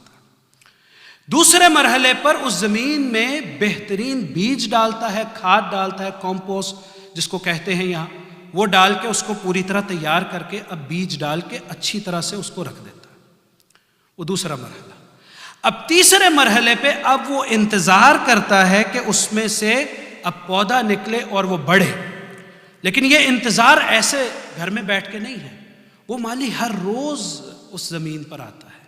Speaker 1: دوسرے مرحلے پر اس زمین میں بہترین بیج ڈالتا ہے، کھاد ڈالتا ہے، کمپوسٹ جس کو کہتے ہیں یہاں، وہ ڈال کے اس کو پوری طرح تیار کر کے اب بیج ڈال کے اچھی طرح سے اس کو رکھ دیتا ہے. وہ دوسرا مرحلہ. اب تیسرے مرحلے پہ اب وہ انتظار کرتا ہے کہ اس میں سے اب پودا نکلے اور وہ بڑھے. لیکن یہ انتظار ایسے گھر میں بیٹھ کے نہیں ہے. وہ مالی ہر روز اس زمین پر آتا ہے،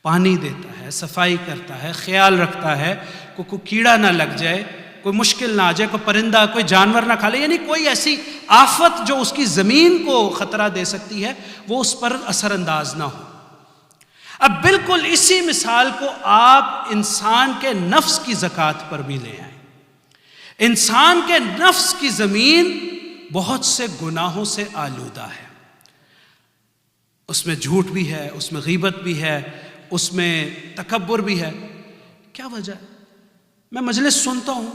Speaker 1: پانی دیتا ہے، صفائی کرتا ہے، خیال رکھتا ہے کوئی کیڑا نہ لگ جائے. کوئی مشکل نہ آ جائے، کوئی پرندہ کوئی جانور نہ کھا لے، یعنی کوئی ایسی آفت جو اس کی زمین کو خطرہ دے سکتی ہے وہ اس پر اثر انداز نہ ہو۔ اب بالکل اسی مثال کو آپ انسان کے نفس کی زکوٰۃ پر بھی لے آئیں۔ انسان کے نفس کی زمین بہت سے گناہوں سے آلودہ ہے، اس میں جھوٹ بھی ہے، اس میں غیبت بھی ہے، اس میں تکبر بھی ہے۔ کیا وجہ ہے؟ میں مجلس سنتا ہوں،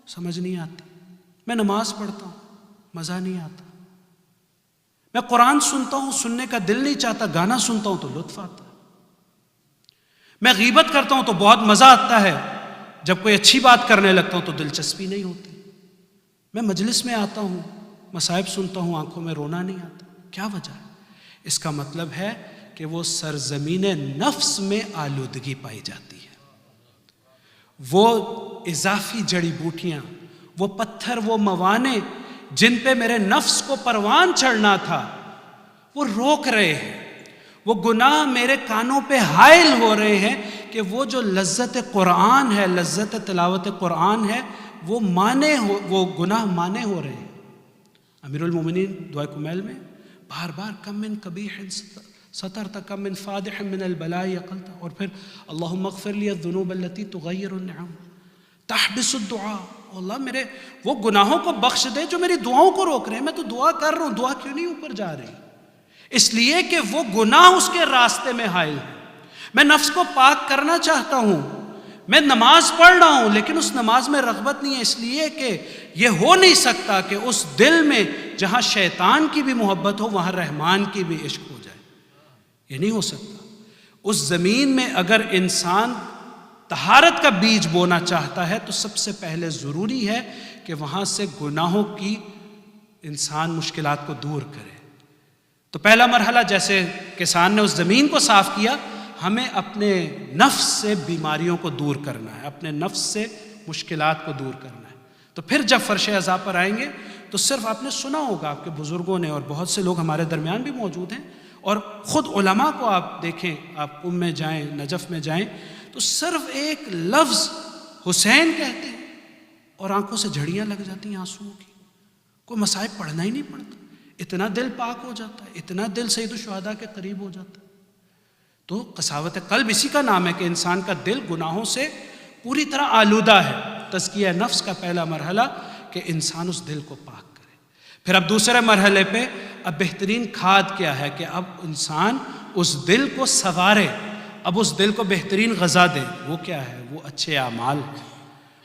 Speaker 1: سمجھ نہیں آتی، میں نماز پڑھتا ہوں، مزہ نہیں آتا، میں قرآن سنتا ہوں، سننے کا دل نہیں چاہتا، گانا سنتا ہوں تو لطف آتا ہے، میں غیبت کرتا ہوں تو بہت مزہ آتا ہے، جب کوئی اچھی بات کرنے لگتا ہوں تو دلچسپی نہیں ہوتی، میں مجلس میں آتا ہوں، مصائب سنتا ہوں، آنکھوں میں رونا نہیں آتا۔ کیا وجہ ہے؟ اس کا مطلب ہے کہ وہ سرزمین نفس میں آلودگی پائی جاتی ہے، وہ اضافی جڑی بوٹیاں، وہ پتھر، وہ موانع جن پہ میرے نفس کو پروان چڑھنا تھا وہ روک رہے ہیں، وہ گناہ میرے کانوں پہ حائل ہو رہے ہیں کہ وہ جو لذت قرآن ہے، لذت تلاوت قرآن ہے، وہ گناہ مانے ہو رہے ہیں۔ امیر المومنین دعائے کمیل میں بار بار کم من قبیح سترت کم من فادح من البلاء اقلت، اور پھر اللہم اغفر لی الذنوب التي تغیر النعم تحبس الدعاء، اللہ میرے وہ گناہوں کو بخش دے جو میری دعاؤں کو روک رہے ہیں، میں تو دعا کر رہا ہوں، دعا کیوں نہیں اوپر جا رہی؟ اس لیے کہ وہ گناہ اس کے راستے میں حائل ہے۔ میں نفس کو پاک کرنا چاہتا ہوں، میں نماز پڑھ رہا ہوں لیکن اس نماز میں رغبت نہیں ہے، اس لیے کہ یہ ہو نہیں سکتا کہ اس دل میں جہاں شیطان کی بھی محبت ہو وہاں رحمان کی بھی عشق ہو جائے، یہ نہیں ہو سکتا۔ اس زمین میں اگر انسان طہارت کا بیج بونا چاہتا ہے تو سب سے پہلے ضروری ہے کہ وہاں سے گناہوں کی انسان مشکلات کو دور کرے۔ تو پہلا مرحلہ جیسے کسان نے اس زمین کو صاف کیا، ہمیں اپنے نفس سے بیماریوں کو دور کرنا ہے، اپنے نفس سے مشکلات کو دور کرنا ہے۔ تو پھر جب فرش عذاب پر آئیں گے تو صرف آپ نے سنا ہوگا، آپ کے بزرگوں نے، اور بہت سے لوگ ہمارے درمیان بھی موجود ہیں، اور خود علماء کو آپ دیکھیں، آپ قم میں جائیں، نجف میں جائیں تو صرف ایک لفظ حسین کہتے ہیں اور آنکھوں سے جھڑیاں لگ جاتی ہیں آنسوؤں کی، کوئی مصائب پڑھنا ہی نہیں پڑتا، اتنا دل پاک ہو جاتا ہے، اتنا دل سید الشہداء کے قریب ہو جاتا ہے۔ تو قساوت قلب اسی کا نام ہے کہ انسان کا دل گناہوں سے پوری طرح آلودہ ہے۔ تزکیہ نفس کا پہلا مرحلہ کہ انسان اس دل کو پاک کرے۔ پھر اب دوسرے مرحلے پہ اب بہترین کھاد کیا ہے کہ اب انسان اس دل کو سنوارے، اب اس دل کو بہترین غذا دے۔ وہ کیا ہے؟ وہ اچھے اعمال ہے،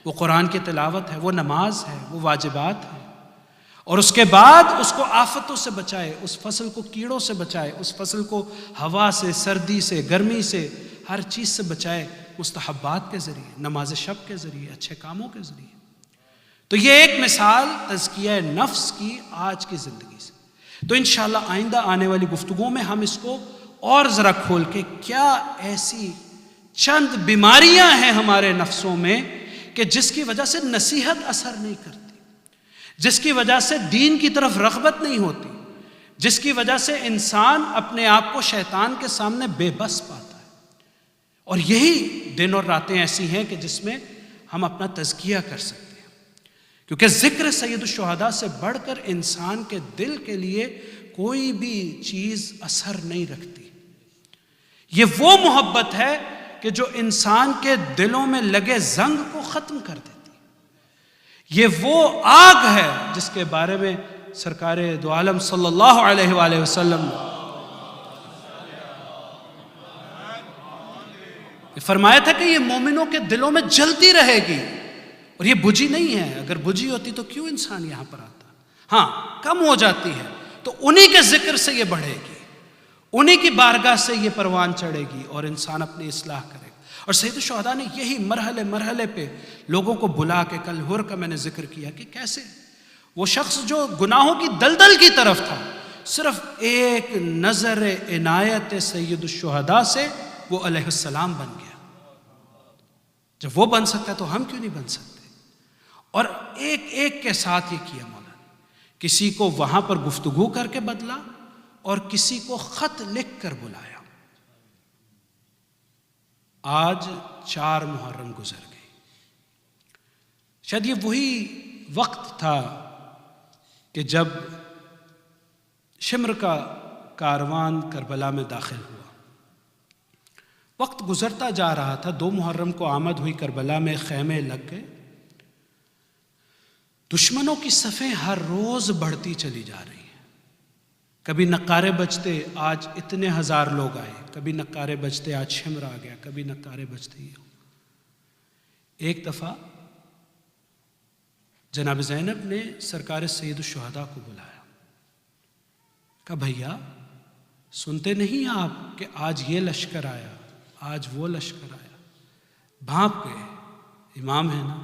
Speaker 1: وہ قرآن کی تلاوت ہے، وہ نماز ہے، وہ واجبات ہے، اور اس کے بعد اس کو آفتوں سے بچائے، اس فصل کو کیڑوں سے بچائے، اس فصل کو ہوا سے، سردی سے، گرمی سے، ہر چیز سے بچائے، مستحبات کے ذریعے، نماز شب کے ذریعے، اچھے کاموں کے ذریعے۔ تو یہ ایک مثال تزکیہ نفس کی آج کی زندگی سے۔ تو انشاءاللہ آئندہ آنے والی گفتگو میں ہم اس کو اور ذرا کھول کے، کیا ایسی چند بیماریاں ہیں ہمارے نفسوں میں کہ جس کی وجہ سے نصیحت اثر نہیں کرتی، جس کی وجہ سے دین کی طرف رغبت نہیں ہوتی، جس کی وجہ سے انسان اپنے آپ کو شیطان کے سامنے بے بس پاتا ہے۔ اور یہی دن اور راتیں ایسی ہیں کہ جس میں ہم اپنا تزکیہ کر سکتے ہیں، کیونکہ ذکر سید الشہداء سے بڑھ کر انسان کے دل کے لیے کوئی بھی چیز اثر نہیں رکھتی۔ یہ وہ محبت ہے کہ جو انسان کے دلوں میں لگے زنگ کو ختم کر دیتی، یہ وہ آگ ہے جس کے بارے میں سرکار دو عالم صلی اللہ علیہ وآلہ وسلم نے فرمایا تھا کہ یہ مومنوں کے دلوں میں جلتی رہے گی، اور یہ بجھی نہیں ہے۔ اگر بجھی ہوتی تو کیوں انسان یہاں پر آتا؟ ہاں، کم ہو جاتی ہے تو انہی کے ذکر سے یہ بڑھے گی، انہی کی بارگاہ سے یہ پروان چڑھے گی اور انسان اپنی اصلاح کرے گا۔ اور سید الشہداء نے یہی مرحلے پہ لوگوں کو بلا کے، کل ہور کا میں نے ذکر کیا کہ کیسے وہ شخص جو گناہوں کی دلدل کی طرف تھا، صرف ایک نظر عنایت سید الشہداء سے وہ علیہ السلام بن گیا۔ جب وہ بن سکتا ہے تو ہم کیوں نہیں بن سکتے؟ اور ایک ایک کے ساتھ یہ کیا مولا نے، کسی کو وہاں پر گفتگو کر کے بدلا اور کسی کو خط لکھ کر بلایا۔ آج 4 محرم گزر گئی، شاید یہ وہی وقت تھا کہ جب شمر کا کاروان کربلا میں داخل ہوا۔ وقت گزرتا جا رہا تھا، 2 محرم کو آمد ہوئی، کربلا میں خیمے لگ گئے۔ دشمنوں کی صفیں ہر روز بڑھتی چلی جا رہی ہیں۔ کبھی نقارے بجتے، آج اتنے ہزار لوگ آئے، کبھی نقارے بجتے، آج شمر آ گیا، کبھی نقارے بجتے ہی۔ ایک دفعہ جناب زینب نے سرکار سید الشہداء کو بلایا، کہا بھیا سنتے نہیں آپ کہ آج یہ لشکر آیا، آج وہ لشکر آیا؟ بھانپ گئے، امام ہے نا۔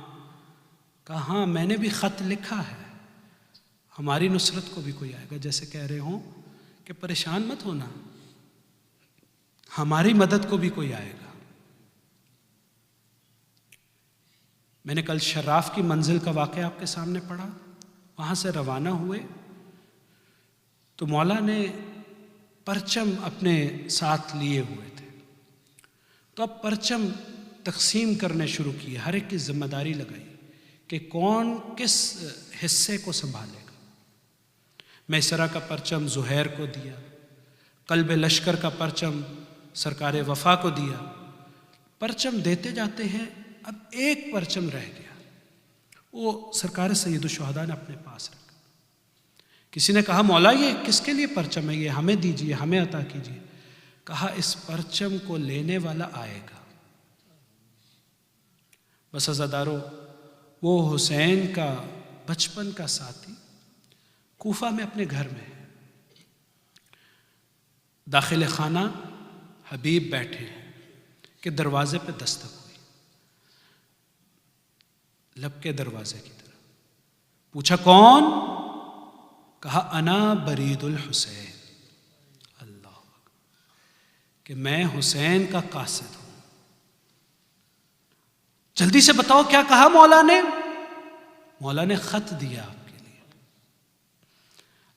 Speaker 1: کہا ہاں میں نے بھی خط لکھا ہے، ہماری نصرت کو بھی کوئی آئے گا، جیسے کہہ رہے ہوں کہ پریشان مت ہونا، ہماری مدد کو بھی کوئی آئے گا۔ میں نے کل شراف کی منزل کا واقعہ آپ کے سامنے پڑھا، وہاں سے روانہ ہوئے تو مولا نے پرچم اپنے ساتھ لیے ہوئے تھے، تو اب پرچم تقسیم کرنے شروع کیے، ہر ایک کی ذمہ داری لگائی کہ کون کس حصے کو سنبھالے گا۔ میسرہ کا پرچم زہیر کو دیا، قلب لشکر کا پرچم سرکار وفا کو دیا۔ پرچم دیتے جاتے ہیں، اب ایک پرچم رہ گیا، وہ سرکار سید الشہداء نے اپنے پاس رکھا۔ کسی نے کہا مولا یہ کس کے لیے پرچم ہے، یہ ہمیں دیجیے، ہمیں عطا کیجیے۔ کہا اس پرچم کو لینے والا آئے گا۔ بس عزادارو، وہ حسین کا بچپن کا ساتھی کوفہ میں اپنے گھر میں ہے، داخل خانہ حبیب بیٹھے ہیں کہ دروازے پہ دستک ہوئی، لب کے دروازے کی طرف۔ پوچھا کون؟ کہا انا برید الحسین، اللہ کہ میں حسین کا قاصد ہوں۔ جلدی سے بتاؤ کیا کہا مولا نے؟ مولا نے خط دیا آپ کے لیے۔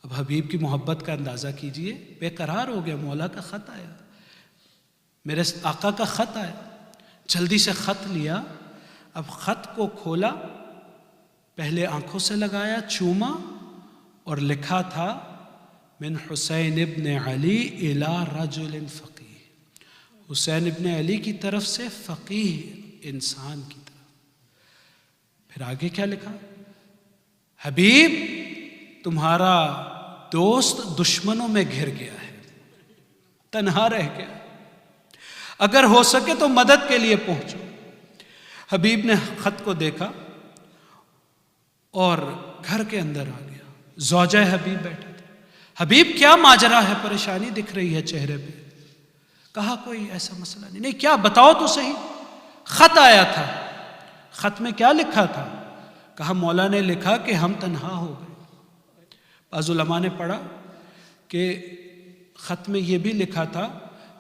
Speaker 1: اب حبیب کی محبت کا اندازہ کیجئے، بے قرار ہو گیا، مولا کا خط آیا، میرے آقا کا خط آیا۔ جلدی سے خط لیا، اب خط کو کھولا، پہلے آنکھوں سے لگایا، چوما، اور لکھا تھا من حسین ابن علی الی رجل فقیہ، حسین ابن علی کی طرف سے فقیہ انسان کی طرف۔ پھر آگے کیا لکھا؟ حبیب تمہارا دوست دشمنوں میں گھر گیا ہے، تنہا رہ گیا، اگر ہو سکے تو مدد کے لیے پہنچو۔ حبیب نے خط کو دیکھا اور گھر کے اندر آ گیا، زوجہ حبیب بیٹھے تھے۔ حبیب کیا ماجرا ہے، پریشانی دکھ رہی ہے چہرے پہ۔ کہا کوئی ایسا مسئلہ نہیں۔ نہیں کیا بتاؤ تو صحیح۔ خط آیا تھا، خط میں کیا لکھا تھا؟ کہا مولا نے لکھا کہ ہم تنہا ہو گئے۔ بعض علماء نے پڑھا کہ خط میں یہ بھی لکھا تھا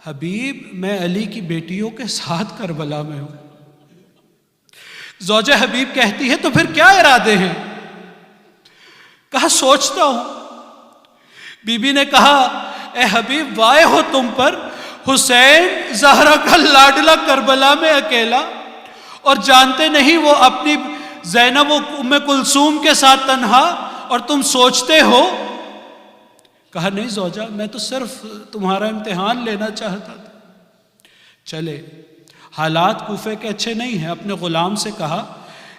Speaker 1: حبیب میں علی کی بیٹیوں کے ساتھ کربلا میں ہوں۔ زوجہ حبیب کہتی ہے تو پھر کیا ارادے ہیں؟ کہا سوچتا ہوں۔ بی بی نے کہا اے حبیب وائے ہو تم پر، حسین زہرا کا لاڈلا کربلا میں اکیلا، اور جانتے نہیں وہ اپنی زینب و ام کلثوم کے ساتھ تنہا، اور تم سوچتے ہو۔ کہا نہیں زوجہ، میں تو صرف تمہارا امتحان لینا چاہتا تھا۔ چلے حالات کوفے کے اچھے نہیں ہیں، اپنے غلام سے کہا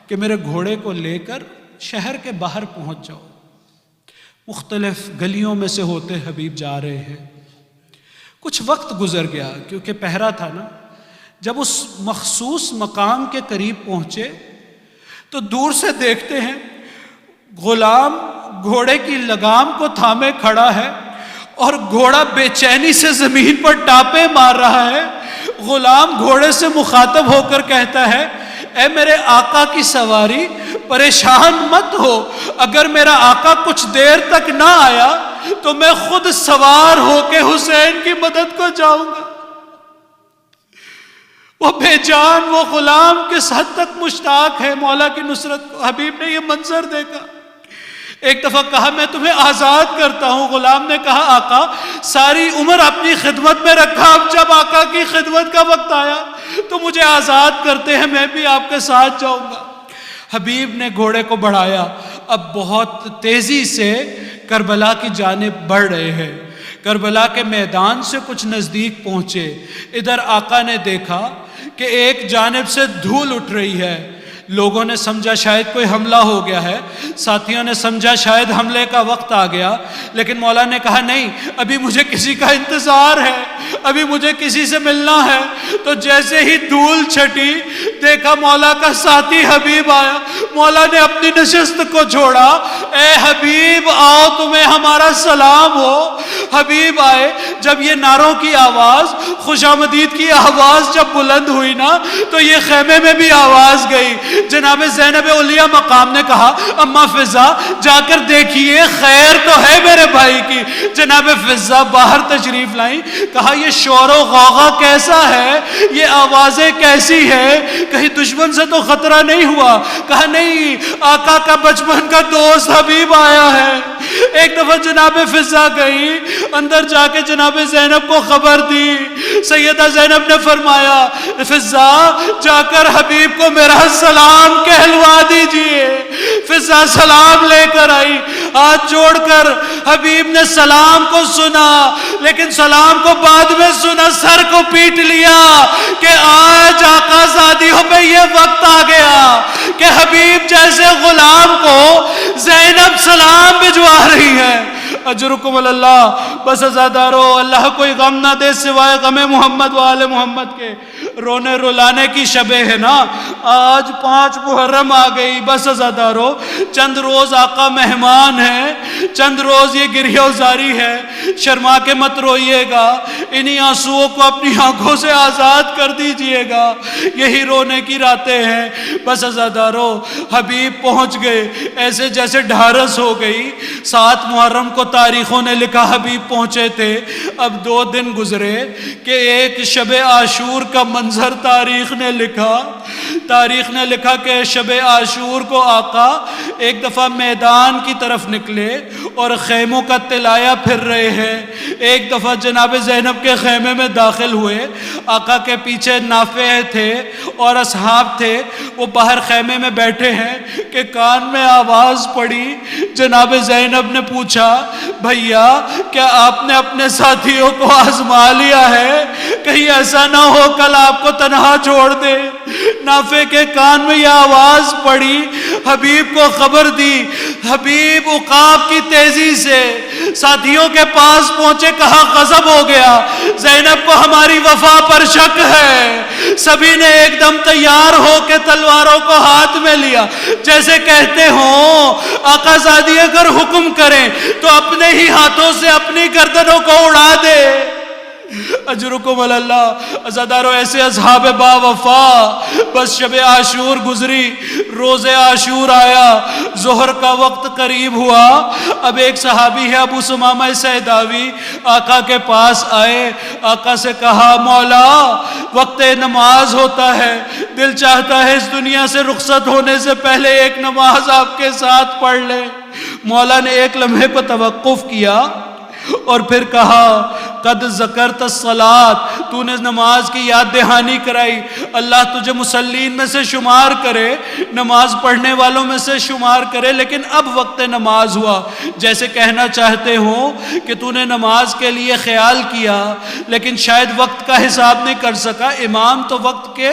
Speaker 1: کہ میرے گھوڑے کو لے کر شہر کے باہر پہنچ جاؤ۔ مختلف گلیوں میں سے ہوتے حبیب جا رہے ہیں۔ کچھ وقت گزر گیا کیونکہ پہرا تھا نا۔ جب اس مخصوص مقام کے قریب پہنچے تو دور سے دیکھتے ہیں غلام گھوڑے کی لگام کو تھامے کھڑا ہے اور گھوڑا بے چینی سے زمین پر ٹاپے مار رہا ہے۔ غلام گھوڑے سے مخاطب ہو کر کہتا ہے اے میرے آقا کی سواری پریشان مت ہو، اگر میرا آقا کچھ دیر تک نہ آیا تو میں خود سوار ہو کے حسین کی مدد کو جاؤں گا۔ وہ بے جان، وہ غلام کس حد تک مشتاق ہے مولا کی نصرت کو۔ حبیب نے یہ منظر دیکھا، ایک دفعہ کہا میں تمہیں آزاد کرتا ہوں۔ غلام نے کہا آقا ساری عمر اپنی خدمت میں رکھا، اب جب آقا کی خدمت کا وقت آیا تو مجھے آزاد کرتے ہیں، میں بھی آپ کے ساتھ جاؤں گا۔ حبیب نے گھوڑے کو بڑھایا، اب بہت تیزی سے کربلا کی جانب بڑھ رہے ہیں، کربلا کے میدان سے کچھ نزدیک پہنچے۔ ادھر آقا نے دیکھا کہ ایک جانب سے دھول اٹھ رہی ہے، لوگوں نے سمجھا شاید کوئی حملہ ہو گیا ہے، ساتھیوں نے سمجھا شاید حملے کا وقت آ گیا، لیکن مولا نے کہا نہیں، ابھی مجھے کسی کا انتظار ہے، ابھی مجھے کسی سے ملنا ہے۔ تو جیسے ہی دھول چھٹی، دیکھا مولا کا ساتھی حبیب آیا، مولا نے اپنی نشست کو چھوڑا، اے حبیب آؤ تمہیں ہمارا سلام ہو۔ حبیب آئے، جب یہ نعروں کی آواز، خوش آمدید کی آواز جب بلند ہوئی نا، تو یہ خیمے میں بھی آواز گئی۔ جناب زینب علیہ مقام نے کہا اماں فضا جا کر دیکھیے خیر تو ہے میرے بھائی کی۔ جناب فضا باہر تشریف لائیں، کہا یہ شور و غوغا کیسا ہے، یہ آوازیں کیسی ہے، کہیں دشمن سے تو خطرہ نہیں ہوا؟ کہا نہیں، آقا کا بچپن کا دوست حبیب آیا ہے۔ ایک دفعہ جناب فضا گئی، اندر جا کے جناب زینب کو خبر دی۔ سیدہ زینب نے فرمایا فضا جا کر حبیب کو میرا سلام کہلوا دیجئے۔ فضا سلام لے کر آئی، ہاتھ جوڑ کر حبیب نے سلام کو سنا، لیکن سلام کو بعد میں سنا، سر کو پیٹ لیا کہ آج آقا زادیوں پہ یہ وقت آ گیا کہ حبیب جیسے غلام کو زینب سلام بھجوا رہی ہے۔ اجرکم اللہ، بس ازادارو اللہ کوئی غم نہ دے سوائے غم محمد و آل محمد کے۔ رونے رلانے کی شبیں ہے نا، آج 5 محرم آ گئی، بس ازادارو چند روز آقا مہمان ہیں، چند روز یہ گریہ وزاری ہے، شرما کے مت روئیے گا، انہی آنسوؤں کو اپنی آنکھوں سے آزاد کر دیجئے گا، یہی رونے کی راتیں ہیں۔ بس ازادارو حبیب پہنچ گئے، ایسے جیسے ڈھارس ہو گئی۔ 7 محرم کو تاریخوں نے لکھا حبیب پہنچے تھے، اب 2 دن گزرے کہ ایک شب عاشور کا منظر تاریخ نے لکھا۔ تاریخ نے لکھا کہ شب عاشور کو آقا ایک دفعہ میدان کی طرف نکلے اور خیموں کا تلایا پھر رہے ہیں۔ ایک دفعہ جناب زینب کے خیمے میں داخل ہوئے، آقا کے پیچھے نافع تھے اور اصحاب تھے، وہ باہر خیمے میں بیٹھے ہیں کہ کان میں آواز پڑی۔ جناب زینب نے پوچھا بھیا کیا آپ نے اپنے ساتھیوں کو آزما لیا ہے، کہیں ایسا نہ ہو کل آپ کو تنہا چھوڑ دے۔ نافع کے کان میں یہ آواز پڑی، حبیب کو خبر دی۔ حبیب عقاب کی تیزی سے ساتھیوں کے پاس پہنچے، کہا غضب ہو گیا، زینب کو ہماری وفا پر شک ہے۔ سبھی نے ایک دم تیار ہو کے تلواروں کو ہاتھ میں لیا، جیسے کہتے ہوں آقا زادی اگر حکم کریں تو اپنے ہی ہاتھوں سے اپنی گردنوں کو اڑا دے۔ اجرکم اللہ، ازادارو ایسے اصحاب با وفا۔ بس شب عاشور گزری، روز عاشور آیا، ظہر کا وقت قریب ہوا۔ اب ایک صحابی ہے ابو سمامہ سیداوی، آقا کے پاس آئے، آقا سے کہا مولا وقت نماز ہوتا ہے، دل چاہتا ہے اس دنیا سے رخصت ہونے سے پہلے ایک نماز آپ کے ساتھ پڑھ لے۔ مولا نے ایک لمحے کو توقف کیا اور پھر کہا قد ذکرت الصلاۃ، تو نے نماز کی یاد دہانی کرائی، اللہ تجھے مسلین میں سے شمار کرے، نماز پڑھنے والوں میں سے شمار کرے، لیکن اب وقت نماز ہوا۔ جیسے کہنا چاہتے ہوں کہ تو نے نماز کے لیے خیال کیا لیکن شاید وقت کا حساب نہیں کر سکا، امام تو وقت کے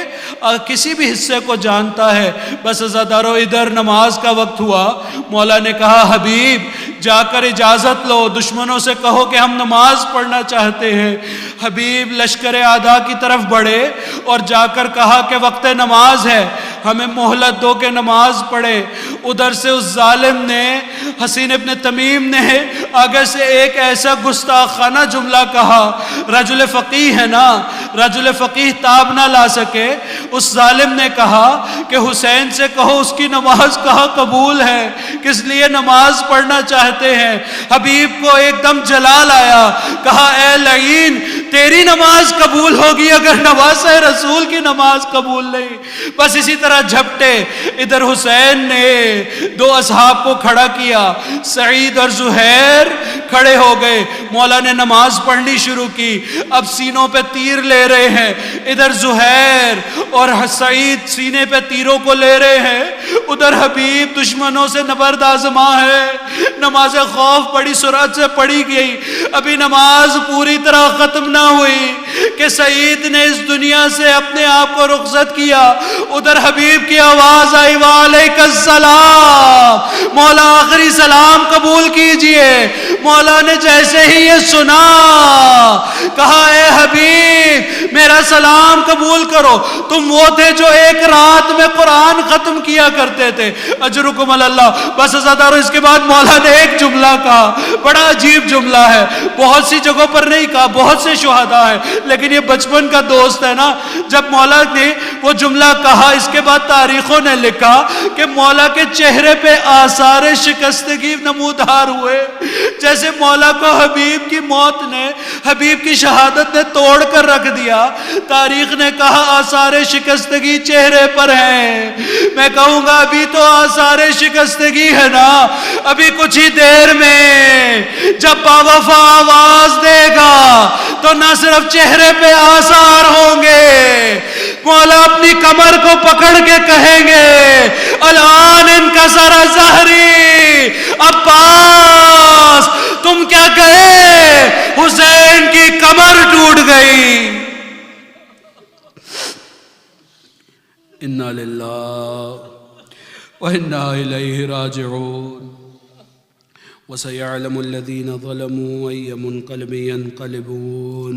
Speaker 1: کسی بھی حصے کو جانتا ہے۔ بس عزادارو ادھر نماز کا وقت ہوا، مولا نے کہا حبیب جا کر اجازت لو، دشمنوں سے کہو کہ ہم نماز پڑھنا چاہتے ہیں۔ حبیب لشکر اعداء کی طرف بڑھے اور جا کر کہا کہ وقت نماز ہے، ہمیں مہلت دو کہ نماز پڑھے۔ ادھر سے اس ظالم نے، حسین ابن تمیم نے آگے سے ایک ایسا گستاخانہ جملہ کہا، رجل فقیہ ہے نا، رجل فقیہ تاب نہ لا سکے، اس ظالم نے کہا کہ حسین سے کہو اس کی نماز کہاں قبول ہے، کس لیے نماز پڑھنا چاہتے ہیں۔ حبیب کو ایک دم جلال آیا، کہا اے لعین تیری نماز قبول ہوگی اگر نواز رسول کی نماز قبول نہیں. بس اسی طرح جھپٹے. ادھر حسین نے دو اصحاب کو کھڑا کیا, سعید اور زہیر کھڑے ہو گئے. مولا نے نماز پڑھنی شروع کی. اب سینوں پہ تیر لے رہے ہیں. ادھر زہیر اور سعید سینے پہ تیروں کو لے رہے ہیں. ادھر حبیب دشمنوں سے نبرد آزما ہے. نماز خوف بڑی سرعت سے پڑھی گئی. ابھی نماز پوری طرح ختم نہ ہوئی کہ سعید نے اس دنیا سے اپنے آپ کو رخصت کیا. ادھر حبیب کی آواز آئی, وعلیک السلام, مولا آخری سلام قبول کیجئے. مولا نے جیسے ہی یہ سنا کہا, اے حبیب میرا سلام قبول کرو. تم وہ تھے جو ایک رات میں قرآن ختم کیا کرتے تھے. اجرکم اللہ. بس ازادارو, اس کے بعد مولا نے ایک جملہ کہا, بڑا عجیب جملہ ہے, بہت سی جگہوں پر نہیں کہا, بہت سے شہداء ہیں, لیکن یہ بچپن کا دوست ہے نا. جب مولا نے وہ جملہ کہا, اس کے بعد تاریخوں نے لکھا کہ مولا کے چہرے پہ آثار شکستگی نمودار ہوئے, جیسے مولا کو حبیب کی موت نے, حبیب کی شہادت نے توڑ کر رکھ دیا. تاریخ نے کہا آثار شکستگی چہرے پر ہیں. میں کہوں گا ابھی تو آثار شکستگی ہے نا, ابھی کچھ ہی دیر میں جب باوفا آواز دے گا تو نہ صرف چہرے پہ آثار ہوں گے, مولا اپنی کمر کو پکڑ کے کہیں گے, الان انکسر ظہری عباس, تم کیا کہے, حسین کی کمر ٹوٹ گئی. انا للہ وَإِنَّا إِلَيْهِ راجعون. وَسَيَعْلَمُ الَّذِينَ ظَلَمُوا أَيَّ مُنْقَلِبٍ يَنْقَلِبُونَ.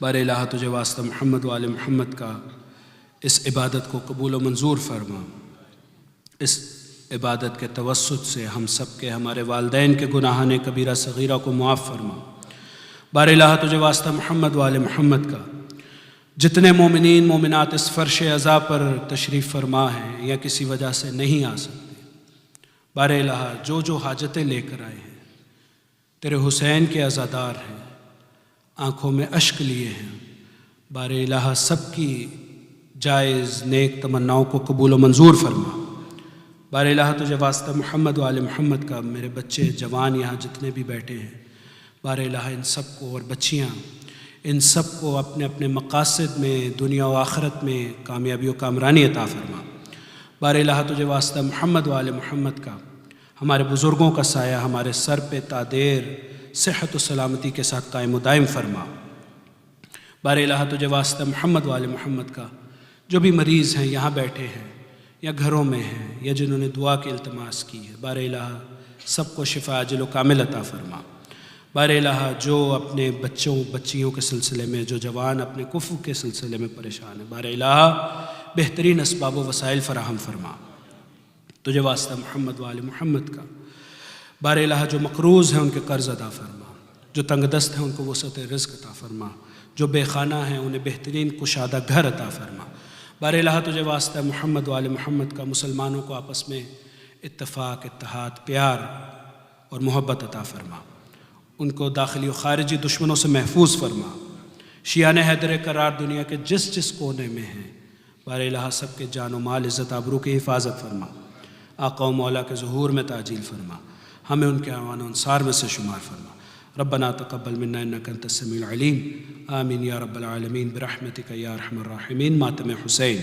Speaker 1: بار الہ تجھے واسطہ محمد و آل محمد کا اس عبادت کو قبول و منظور فرما. اس عبادت کے توسط سے ہم سب کے, ہمارے والدین کے گناہان کبیرہ صغیرہ کو معاف فرما. بار الہ تجھے واسطہ محمد و آل محمد کا جتنے مومنین مومنات اس فرش عزا پر تشریف فرما ہیں یا کسی وجہ سے نہیں آ سکتے, بار الہ جو جو حاجتیں لے کر آئے ہیں, تیرے حسین کے عزادار ہیں, آنکھوں میں اشک لیے ہیں, بار الہ سب کی جائز نیک تمناؤں کو قبول و منظور فرما. بار الہ تجھے واسطہ محمد و آل محمد کا میرے بچے جوان یہاں جتنے بھی بیٹھے ہیں, بار الہ ان سب کو, اور بچیاں, ان سب کو اپنے اپنے مقاصد میں دنیا و آخرت میں کامیابی و کامرانی عطا فرما. بار الہ تجھے واسطہ محمد و آل محمد کا ہمارے بزرگوں کا سایہ ہمارے سر پہ تا دیر صحت و سلامتی کے ساتھ قائم و دائم فرما. بار الہ تجھے واسطہ محمد و آل محمد کا جو بھی مریض ہیں, یہاں بیٹھے ہیں یا گھروں میں ہیں یا جنہوں نے دعا کی التماس کی ہے, بار الہ سب کو شفا عاجل و کامل عطا فرما. بار الہ جو اپنے بچوں بچیوں کے سلسلے میں, جو جوان اپنے کفر کے سلسلے میں پریشان ہیں, بار الہ بہترین اسباب و وسائل فراہم فرما. تجھے واسطہ محمد و آل محمد کا بار الہ جو مقروض ہیں ان کے قرض ادا فرما, جو تنگ دست ہیں ان کو وسعت رزق عطا فرما, جو بے خانہ ہیں انہیں بہترین کشادہ گھر عطا فرما. بار الہ تجھے واسطہ محمد و آل محمد کا مسلمانوں کو آپس میں اتفاق, اتحاد, پیار اور محبت عطا فرما. ان کو داخلی و خارجی دشمنوں سے محفوظ فرما. شیعان حیدر کرار دنیا کے جس جس کونے میں ہیں, بار الہ سب کے جان و مال, عزت آبرو کی حفاظت فرما. آقا و مولا کے ظہور میں تعجیل فرما. ہمیں ان کے اعوان و انصار میں سے شمار فرما. ربنا تقبل منا انک انت السمیع العلیم. آمین یا رب العالمین برحمتک یا ارحم الراحمین. ماتم حسین.